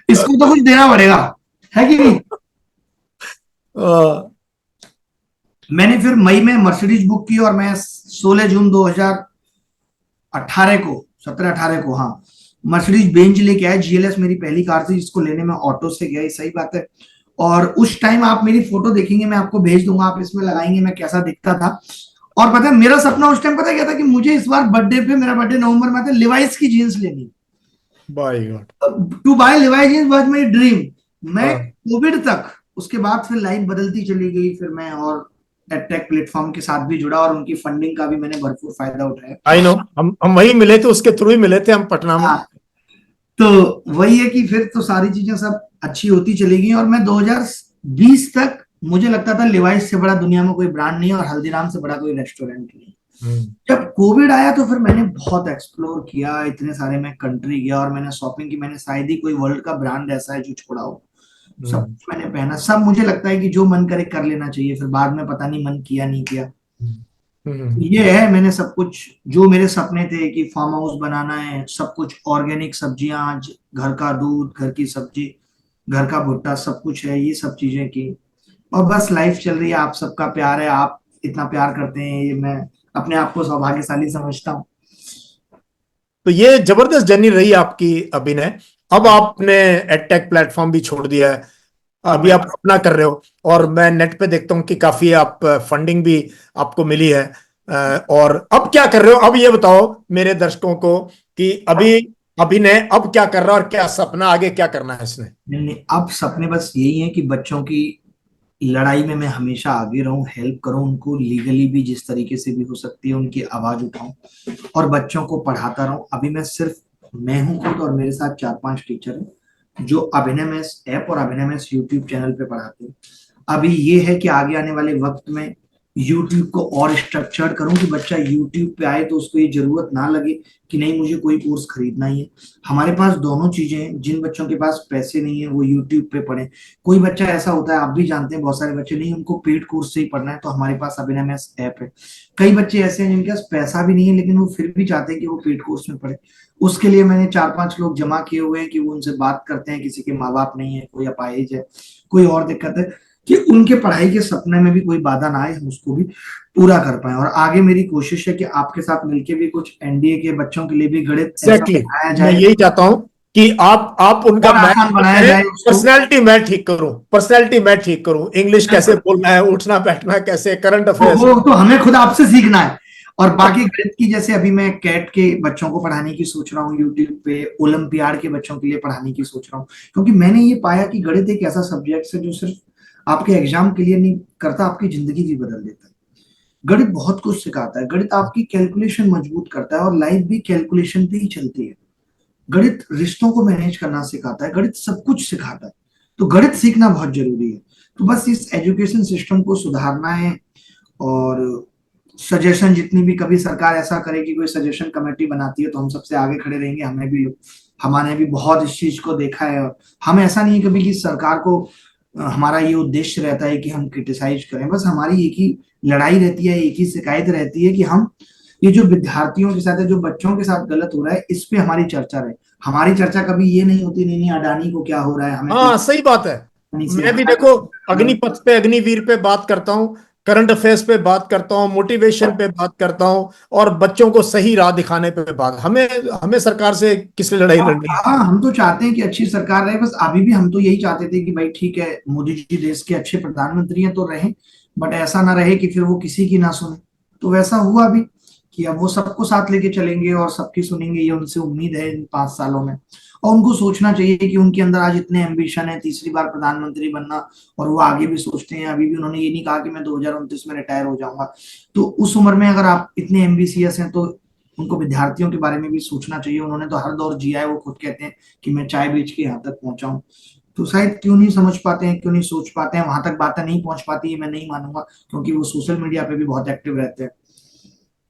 इसको तो कुछ देना पड़ेगा, है कि नहीं। मैंने फिर मई में मर्सिडीज बुक की, और मैं 16 जून 2018 को, 17-18 को, हाँ, मर्सिडीज बेंज लेके आया। जीएलएस मेरी पहली कार थी, जिसको लेने में ऑटो से गया, सही बात है। और उस टाइम आप मेरी फोटो देखेंगे, मैं आपको भेज दूंगा, आप इसमें लगाएंगे मैं कैसा दिखता था। और पता है मेरा सपना उस टाइम पता क्या था, कि मुझे इस बार बर्थडे पे, मेरा बर्थडे नवंबर में था, लिवाइस की जीन्स लेनी। By God. To buy Levi's jeans was my dream. मैं कोविड तक, उसके बाद फिर लाइफ बदलती चली गई। फिर मैं और एडटेक प्लेटफॉर्म के साथ भी जुड़ा, और उनकी फंडिंग का भी मैंने भरपूर फायदा उठाया। आई नो, हम वही मिले थे, उसके थ्रू ही मिले थे हम पटना में। हाँ, तो वही है कि फिर तो सारी चीजें सब अच्छी होती चली गई। और मैं 2020 तक, मुझे लगता था लिवाइस से बड़ा दुनिया में कोई ब्रांड नहीं है, और हल्दीराम से बड़ा कोई रेस्टोरेंट नहीं। जब कोविड आया तो फिर मैंने बहुत एक्सप्लोर किया, इतने सारे मैं कंट्री गया, और मैंने शॉपिंग की। मैंने शायद ही कोई वर्ल्ड का ब्रांड ऐसा है जो छोड़ा हो। सब कुछ मैंने पहना, सब मुझे लगता है कि जो मन करे कर लेना चाहिए, फिर बाद में पता नहीं मन किया नहीं किया। ये है, मैंने सब कुछ, जो मेरे सपने थे कि फार्म हाउस बनाना है, सब कुछ ऑर्गेनिक सब्जियां, आज घर का दूध, घर की सब्जी, घर का भुट्टा, सब कुछ है, ये सब चीजें की। और बस लाइफ चल रही है, आप सबका प्यार है, आप इतना प्यार करते हैं, ये मैं अपने आप को सौभाग्यशाली समझता हूँ। तो ये जबरदस्त जर्नी रही आपकी अभिनय। अब आपने एडटेक प्लेटफॉर्म भी छोड़ दिया है, अभी आप अपना कर रहे हो, और मैं नेट पे देखता हूँ कि काफी आप फंडिंग भी आपको मिली है। और अब क्या कर रहे हो? अब ये बताओ मेरे दर्शकों को कि अभी अभिनय अब क्या कर रहा है, और क्या सपना, आगे क्या करना है इसने? नहीं नहीं, अब सपने बस यही है कि बच्चों की लड़ाई में मैं हमेशा आगे रहूं, हेल्प करूं उनको, लीगली भी जिस तरीके से भी हो सकती है उनकी आवाज उठाऊं, और बच्चों को पढ़ाता रहूं। अभी मैं सिर्फ, मैं हूं खुद, और मेरे साथ 4-5 टीचर हैं जो अभिनय मैथ्स ऐप और अभिनय मैथ्स यूट्यूब चैनल पे पढ़ाते हैं। अभी ये है कि आगे आने वाले वक्त में यूट्यूब को और स्ट्रक्चर्ड करूं, कि बच्चा यूट्यूब पे आए तो उसको ये जरूरत ना लगे कि नहीं मुझे कोई कोर्स खरीदना ही है। हमारे पास दोनों चीजें हैं। जिन बच्चों के पास पैसे नहीं है वो यूट्यूब पे पढ़े। कोई बच्चा ऐसा होता है, आप भी जानते हैं, बहुत सारे बच्चे नहीं, उनको पेड कोर्स से ही पढ़ना है, तो हमारे पास अभिनय मैथ्स ऐप है। कई बच्चे ऐसे हैं जिनके पास पैसा भी नहीं है, लेकिन वो फिर भी चाहते हैं कि वो पेड कोर्स में पढ़े। उसके लिए मैंने 4-5 लोग जमा किए हुए हैं, कि वो उनसे बात करते हैं, किसी के माँ बाप नहीं है, कोई अपाहिज है, कोई और दिक्कत है, कि उनके पढ़ाई के सपने में भी कोई बाधा ना आए, हम उसको भी पूरा कर पाए। और आगे मेरी कोशिश है कि आपके साथ मिलके भी कुछ एनडीए के बच्चों के लिए भी गणित ऐसा एग्जैक्टली, पढ़ाया मैं जाए। यही चाहता हूँ कि आप उनका और आसान बनाया जाए उसको। पर्सनैलिटी मैं ठीक करूं, इंग्लिश कैसे बोलना है, उठना बैठना कैसे, करंट अफेयर्स। वो तो हमें खुद आपसे सीखना है। और बाकी गणित की, जैसे अभी मैं कैट के बच्चों को पढ़ाने की सोच रहा हूँ यूट्यूब पे, ओलंपियाड के बच्चों के लिए पढ़ाने की सोच रहा हूँ, क्योंकि मैंने ये पाया कि गणित एक ऐसा सब्जेक्ट है जो सिर्फ आपके एग्जाम क्लियर नहीं करता, आपकी जिंदगी भी बदल देता है। गणित बहुत कुछ सिखाता है, गणित आपकी कैलकुलेशन मजबूत करता है, और लाइफ भी कैलकुलेशन पे ही चलती है। गणित रिश्तों को मैनेज करना सिखाता है, गणित सब कुछ सिखाता है। तो गणित सीखना बहुत जरूरी है। तो बस इस एजुकेशन सिस्टम को सुधारना है। और सजेशन जितनी भी, कभी सरकार ऐसा करे कि कोई सजेशन कमेटी बनाती है तो हम सबसे आगे खड़े रहेंगे। हमारे भी बहुत इस चीज को देखा है। और हम ऐसा नहीं है कभी कि सरकार को हमारा ये उद्देश्य रहता है कि हम क्रिटिसाइज करें। बस हमारी एक ही लड़ाई रहती है, एक ही शिकायत रहती है कि हम ये जो विद्यार्थियों के साथ है, जो बच्चों के साथ गलत हो रहा है, इस पे हमारी चर्चा रहे। हमारी चर्चा कभी ये नहीं होती, नहीं नहीं अडानी को क्या हो रहा है, हमें हाँ, सही बात है। अडानी से मैं भी देखो, अग्निपथ पे, अग्निवीर पे बात करता हूँ, करंट अफेयर्स पे बात करता हूँ, मोटिवेशन पे बात करता हूँ, और बच्चों को सही राह दिखाने पे बात। हमें हमें सरकार से किस लिए लड़ाई लड़नी है? हाँ, हम तो चाहते हैं कि अच्छी सरकार रहे। बस अभी भी हम तो यही चाहते थे कि भाई ठीक है, मोदी जी देश के अच्छे प्रधानमंत्री हैं तो रहें, बट ऐसा ना रहे कि फिर वो किसी की ना सुने। तो वैसा हुआ भी कि अब वो सबको साथ लेके चलेंगे और सबकी सुनेंगे, ये उनसे उम्मीद है इन 5 सालों में। और उनको सोचना चाहिए कि उनके अंदर आज इतने एम्बिशन है तीसरी बार प्रधानमंत्री बनना, और वो आगे भी सोचते हैं। अभी भी उन्होंने ये नहीं कहा कि मैं 2029 में रिटायर हो जाऊंगा। तो उस उम्र में अगर आप इतने एम्बिशियस हैं तो उनको विद्यार्थियों के बारे में भी सोचना चाहिए। उन्होंने तो हर दौर जिया है, वो खुद कहते हैं कि मैं चाय बेच के यहाँ तक पहुंचा हूँ। तो शायद क्यों नहीं समझ पाते हैं, क्यों नहीं सोच पाते हैं, वहां तक बातें नहीं पहुंच पाती है, मैं नहीं मानूंगा, क्योंकि वो सोशल मीडिया पे भी बहुत एक्टिव रहते हैं।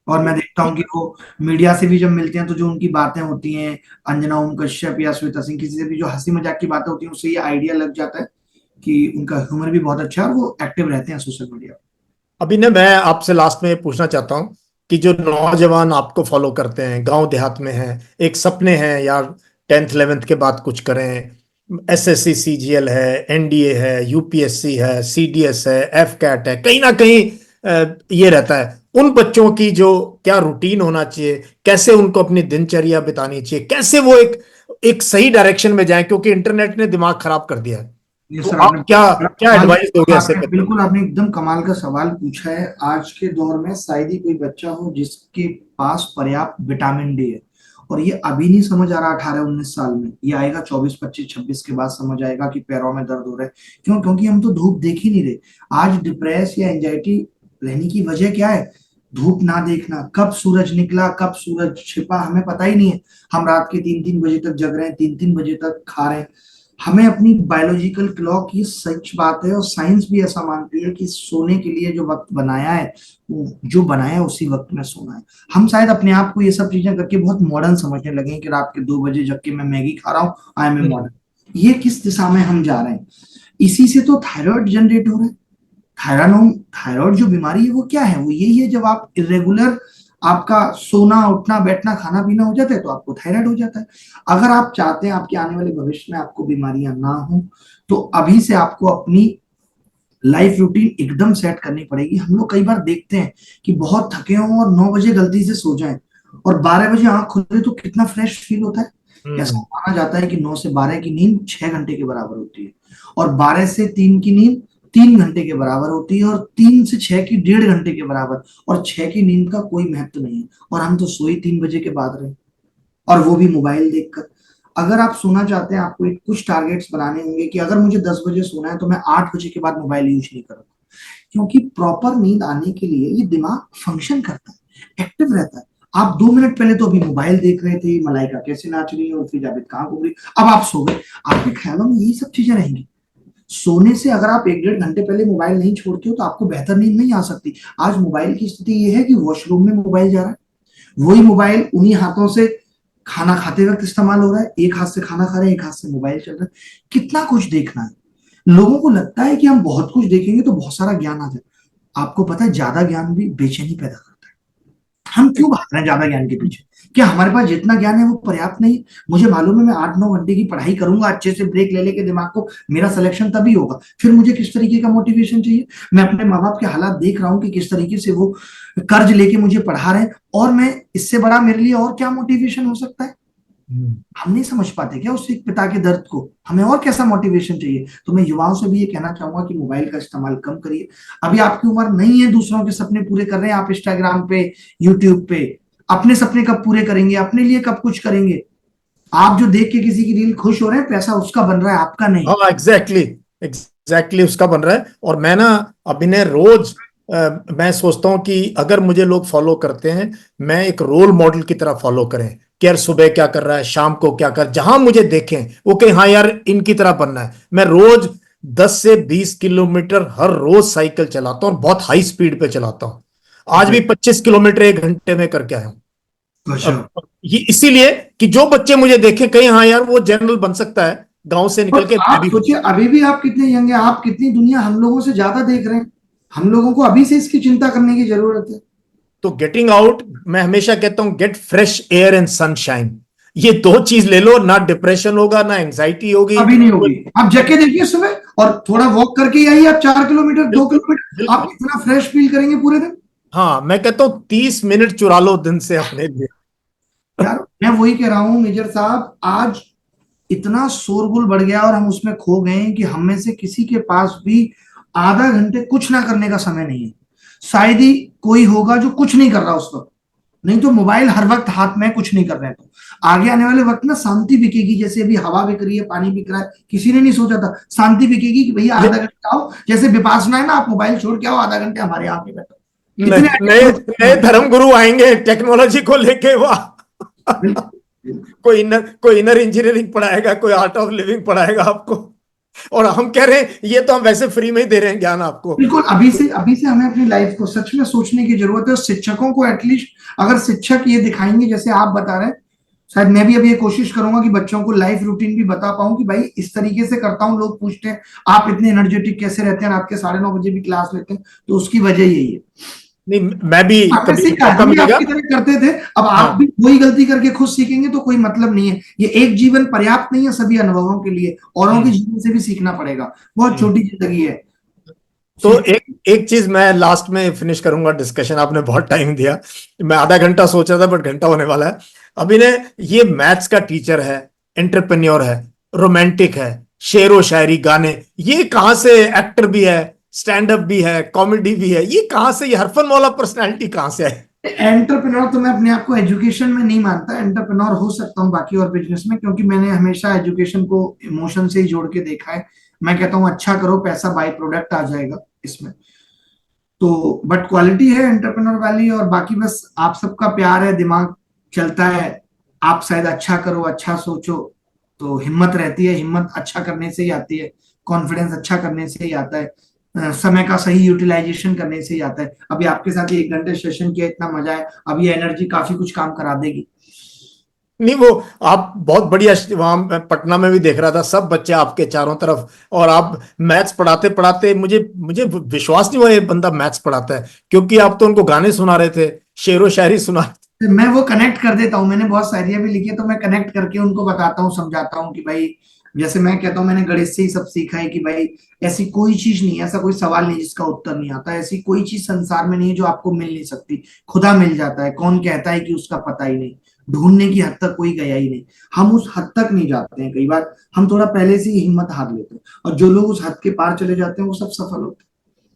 और मैं देखता हूँ कि वो मीडिया से भी जब मिलते हैं तो जो उनकी बातें होती हैं, अंजना ओम कश्यप या श्वेता सिंह, किसी से भी जो हंसी मजाक की बातें होती हैं, उससे ये आइडिया लग जाता है कि उनका ह्यूमर भी बहुत अच्छा है और वो एक्टिव रहते हैं सोशल मीडिया। अभी ना मैं आपसे लास्ट में पूछना चाहता हूँ कि जो नौजवान आपको फॉलो करते हैं, गांव देहात में हैं, एक सपने हैं यार, 10th 11th के बाद कुछ करें, एसएससी सीजीएल है, एनडीए है, यूपीएससी है, सीडीएस है, एफ कैट है, कहीं ना कहीं ये रहता है। उन बच्चों की जो क्या रूटीन होना चाहिए, कैसे उनको अपनी दिनचर्या बितानी चाहिए, कैसे वो एक एक सही डायरेक्शन में जाएं, क्योंकि इंटरनेट ने दिमाग खराब कर दिया है। ये तो सर, आप आपने क्या बड़ा क्या कमाल एडवाइस दोगे ऐसे आपने बच्चों को? बिल्कुल आपने एकदम कमाल का सवाल पूछा है। आज के दौर में शायद ही कोई बच्चा हो जिसके पास पर्याप्त विटामिन डी है। और ये अभी नहीं समझ आ रहा 18-19 साल में, ये आएगा 24-25-26 के बाद समझ आएगा कि पैरों में दर्द हो रहा है। क्यों? क्योंकि हम तो धूप देख ही नहीं रहे। आज डिप्रेस या एंजाइटी रहने की वजह क्या है? धूप ना देखना, कब सूरज निकला कब सूरज छिपा हमें पता ही नहीं है। हम रात के 3-3 बजे तक जग रहे हैं, 3-3 बजे तक खा रहे हैं। हमें अपनी बायोलॉजिकल क्लॉक, ये सच बात है और साइंस भी ऐसा मानती है कि सोने के लिए जो वक्त बनाया है, वो जो बनाया है उसी वक्त में सोना है। हम शायद अपने आप को ये सब चीजें करके बहुत मॉडर्न समझने लगे हैं कि रात के 2 बजे जग के मैं मैगी खा रहा हूँ, I M A hmm. Modern. ये किस दिशा में हम जा रहे हैं? इसी से तो थायराइड जनरेट हो रहा है। थायरानोम थायराइड जो बीमारी है वो क्या है? वो यही है, जब आप इरेगुलर, आपका सोना उठना बैठना खाना पीना हो जाता है तो आपको थायराइड हो जाता है। अगर आप चाहते हैं आपके आने वाले भविष्य में आपको बीमारियां ना हो, तो अभी से आपको अपनी लाइफ रूटीन एकदम सेट करनी पड़ेगी। हम लोग कई बार देखते हैं कि बहुत थके हों और 9 बजे गलती से सो जाएं, और 12 बजे आंख खुले तो कितना फ्रेश फील होता है। ऐसा हम्म। माना जाता है कि 9 से 12 की नींद 6 घंटे के बराबर होती है, और 12 से 3 की नींद 3 घंटे के बराबर होती है, और 3 से 6 की 1.5 घंटे के बराबर। और 6 की नींद का कोई महत्व नहीं है, और हम तो सोई 3 बजे के बाद रहे, और वो भी मोबाइल देखकर। अगर आप सोना चाहते हैं, आपको एक कुछ टारगेट्स बनाने होंगे कि अगर मुझे 10 बजे सोना है तो मैं 8 बजे के बाद मोबाइल यूज नहीं करूंगा। क्योंकि प्रॉपर नींद आने के लिए ये दिमाग फंक्शन करता है, एक्टिव रहता है। आप 2 मिनट पहले तो अभी मोबाइल देख रहे थे, मलाइका कैसे नाच रही है, और फिर जावेद कहाँ घूम रही, अब आप सो गए। आपके ख्यालों में यही सब चीजें रहेंगी। सोने से अगर आप 1-1.5 घंटे पहले मोबाइल नहीं छोड़ते हो तो आपको बेहतर नींद नहीं आ सकती। आज मोबाइल की स्थिति ये है कि वॉशरूम में मोबाइल जा रहा है, वही मोबाइल उन्हीं हाथों से खाना खाते वक्त इस्तेमाल हो रहा है, एक हाथ से खाना खा रहे हैं, एक हाथ से मोबाइल चल रहा है। कितना कुछ देखना है। लोगों को लगता है कि हम बहुत कुछ देखेंगे तो बहुत सारा ज्ञान आ जाए। आपको पता है, ज्यादा ज्ञान भी बेचैनी पैदा करता है। हम क्यों भाग रहे हैं ज्यादा ज्ञान के पीछे? क्या हमारे पास जितना ज्ञान है वो पर्याप्त नहीं? मुझे मालूम है मैं 8-9 घंटे की पढ़ाई करूंगा, अच्छे से ब्रेक ले लेके दिमाग को, मेरा सिलेक्शन तभी होगा। फिर मुझे किस तरीके का मोटिवेशन चाहिए? मैं अपने माँ बाप के हालात देख रहा हूँ कि किस तरीके से वो कर्ज लेके मुझे पढ़ा रहे हैं, और मैं इससे बड़ा मेरे लिए और क्या मोटिवेशन हो सकता है? हम नहीं समझ पाते क्या उस एक पिता के दर्द को? हमें और कैसा मोटिवेशन चाहिए? तो मैं युवाओं से भी ये कहना चाहूंगा कि मोबाइल का इस्तेमाल कम करिए। अभी आपकी उम्र नहीं है दूसरों के सपने पूरे कर रहे हैं, आप इंस्टाग्राम पे, यूट्यूब पे अपने सपने कब पूरे करेंगे? अपने लिए कब कुछ करेंगे? आप जो देख के किसी की रील खुश हो रहे हैं, पैसा उसका बन रहा है, आपका नहीं। हाँ, एग्जैक्टली एग्जैक्टली उसका बन रहा है। और मैं ना अभिनय रोज मैं सोचता हूँ कि अगर मुझे लोग फॉलो करते हैं, मैं एक रोल मॉडल की तरह फॉलो करें कि यार सुबह क्या कर रहा है, शाम को क्या कर, जहां मुझे देखें वो कहें हाँ यार इनकी तरह बनना है। मैं रोज 10 से 20 किलोमीटर हर रोज साइकिल चलाता हूँ और बहुत हाई स्पीड पे चलाता हूँ। आज भी 25 किलोमीटर 1 घंटे में करके आया हूँ। अच्छा। अब ये इसीलिए कि जो बच्चे मुझे देखें कहीं हाँ यार वो जनरल बन सकता है, गांव से निकल और के मैं आप भी बन सोचिए, सकता अभी भी आप कितने यंग हैं, आप कितनी दुनिया हम लोगों से ज्यादा देख रहे हैं। हम लोगों को अभी से इसकी चिंता करने की जरूरत है। हूं। तो गेटिंग आउट, मैं हमेशा कहता हूं gate fresh air and sunshine. ये दो चीज ले लो, ना डिप्रेशन होगा ना एंजाइटी होगी। अभी नहीं होगी। आप जग के देखिए सुबह और थोड़ा वॉक करके ही आइए, आप 4 किलोमीटर, दो बिल्कुल किलोमीटर आप बिल्कुल। इतना फ्रेश फील करेंगे पूरे दिन। हाँ, मैं कहता हूं 30 मिनट चुरा लो दिन से अपने लिए। यार मैं वही कह रहा हूँ मेजर साहब, आज इतना शोरगुल बढ़ गया और हम उसमें खो गए हैं कि हम में से किसी के पास भी आधा घंटे कुछ ना करने का समय नहीं है। शायद ही कोई होगा जो कुछ नहीं कर रहा उस वक्त। नहीं तो मोबाइल हर वक्त हाथ में, कुछ नहीं कर रहे हैं तो आगे आने वाले वक्त में शांति बिकेगी। जैसे अभी हवा बिक रही है, पानी बिक रहा है, किसी ने नहीं सोचा था शांति बिकेगी कि भैया आधा घंटा आओ, जैसे विपासना है ना, आप मोबाइल छोड़ के आओ, आधा घंटे हमारे यहाँ पे बैठो। नए इतने नए नए बिल्कुल धर्म गुरु आएंगे टेक्नोलॉजी को लेके, वाह। बिल्कुल कोई इनर इंजीनियरिंग पढ़ाएगा, कोई आर्ट ऑफ लिविंग पढ़ाएगा आपको। और हम कह रहे हैं ये तो हम वैसे फ्री में ही दे रहे हैं ज्ञान आपको। बिल्कुल। अभी से हमें अपनी लाइफ को सच में सोचने की जरूरत है। और शिक्षकों को एटलीस्ट, अगर शिक्षक ये दिखाएंगे जैसे आप बता रहे हैं, शायद मैं भी अभी ये कोशिश करूंगा कि बच्चों को लाइफ रूटीन भी बता पाऊं कि भाई इस तरीके से करता हूं। लोग पूछते हैं आप इतने एनर्जेटिक कैसे रहते हैं, रात के 9:30 बजे भी क्लास लेते हैं, तो उसकी वजह यही है। नहीं, मैं भी आपने कभी सीखा है, मौका हम भी मिलेगा। आपकी तरह करते थे, अब आप हाँ। भी वही गलती करके खुद सीखेंगे तो कोई मतलब नहीं है। ये एक जीवन पर्याप्त नहीं है सभी अनुभवों के लिए, औरों के हम्म जीवन से भी सीखना पड़ेगा। बहुत हम्म। छोटी जिंदगी है। तो एक एक चीज मैं लास्ट में फिनिश करूंगा डिस्कशन, आपने बहुत टाइम दिया। मैं आधा घंटा सोच रहा था बट घंटा होने वाला है। अभी ने ये मैथ्स का टीचर है, एंटरप्रेन्योर है, रोमांटिक है, शेर व शायरी गाने, ये कहां से एक्टर भी है, स्टैंड अप भी है, कॉमेडी भी है, ये कहां से, ये हरफन मौला पर्सनैलिटी कहां से है? एंटरप्रेन्योर तो मैं अपने आप को एजुकेशन में नहीं मानता। एंटरप्रेन्योर हो सकता हूँ बाकी और बिजनेस में, क्योंकि मैंने हमेशा एजुकेशन को इमोशन से ही जोड़ के देखा है। मैं कहता हूँ अच्छा करो, पैसा बाई प्रोडक्ट आ जाएगा इसमें। तो बट क्वालिटी है एंटरप्रेन्योर वाली। और बाकी बस आप सबका प्यार है, दिमाग चलता है। आप शायद अच्छा करो, अच्छा सोचो, तो हिम्मत रहती है। हिम्मत अच्छा करने से ही आती है, कॉन्फिडेंस अच्छा करने से ही आता है, समय का सही यूटिलाइजेशन करने से ही आता है। अभी आपके साथ 1 घंटे सेशन किया, इतना मजा है। अब ये एनर्जी काफी कुछ काम करा देगी। नहीं, वो आप बहुत बढ़िया, वहां मैं पटना में भी देख रहा था सब बच्चे आपके चारों तरफ, और आप मैथ्स पढ़ाते पढ़ाते मुझे मुझे विश्वास नहीं हुआ ये बंदा मैथ्स पढ़ाता है, क्योंकि आप तो उनको गाने सुना रहे थे, शेरो शायरी सुना रहे मैं वो कनेक्ट कर देता हूँ। मैंने बहुत शायरियां भी लिखी है, तो मैं कनेक्ट करके उनको बताता हूँ, समझाता हूँ कि भाई, जैसे मैं कहता हूँ मैंने गणित से ही सब सीखा है कि भाई ऐसी कोई चीज नहीं है, ऐसा कोई सवाल नहीं जिसका उत्तर नहीं आता, ऐसी कोई चीज संसार में नहीं है जो आपको मिल नहीं सकती। खुदा मिल जाता है, कौन कहता है कि उसका पता ही नहीं। ढूंढने की हद तक कोई गया ही नहीं। हम उस हद तक नहीं जाते हैं, कई बार हम थोड़ा पहले से ही हिम्मत हार लेते हैं, और जो लोग उस हद के पार चले जाते हैं वो सब सफल होते हैं।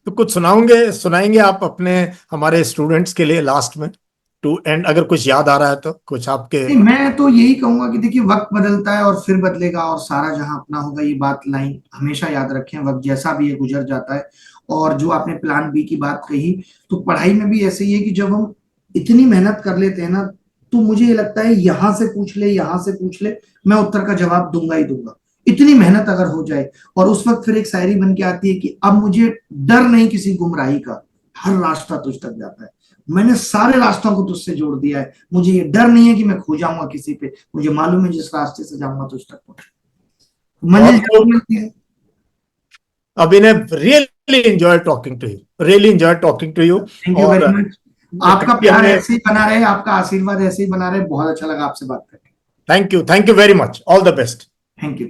तो कुछ सुनाएंगे आप अपने, हमारे स्टूडेंट्स के लिए लास्ट में, टू एंड, अगर कुछ याद आ रहा है तो कुछ आपके। नहीं, मैं तो यही कहूंगा कि देखिए, वक्त बदलता है और फिर बदलेगा, और सारा जहां अपना होगा। ये बात लाइन हमेशा याद रखें, वक्त जैसा भी है गुजर जाता है। और जो आपने प्लान बी की बात कही, तो पढ़ाई में भी ऐसे ही है कि जब हम इतनी मेहनत कर लेते हैं ना, तो मुझे ये लगता है यहां से पूछ ले, यहां से पूछ ले, मैं उत्तर का जवाब दूंगा ही दूंगा। इतनी मेहनत अगर हो जाए, और उस वक्त फिर एक शायरी बन के आती है कि अब मुझे डर नहीं किसी गुमराही का, हर रास्ता तुझ तक जाता है। मैंने सारे रास्तों को तुझसे जोड़ दिया है, मुझे ये डर नहीं है कि मैं खो जाऊंगा किसी पे। मुझे मालूम है जिस रास्ते से जाऊंगा तुझ तक पहुंच, मंजिल बहुत जरूर खूब। मिलती है। Abhinay, really enjoy talking to you, really enjoy talking to you. Thank you और वेरी मच। आपका कभी प्यार हमने, ऐसे ही बना रहे, आपका आशीर्वाद ऐसे ही बना रहे। बहुत अच्छा लगा आपसे बात करके। Thank you very much, all the best. Thank you.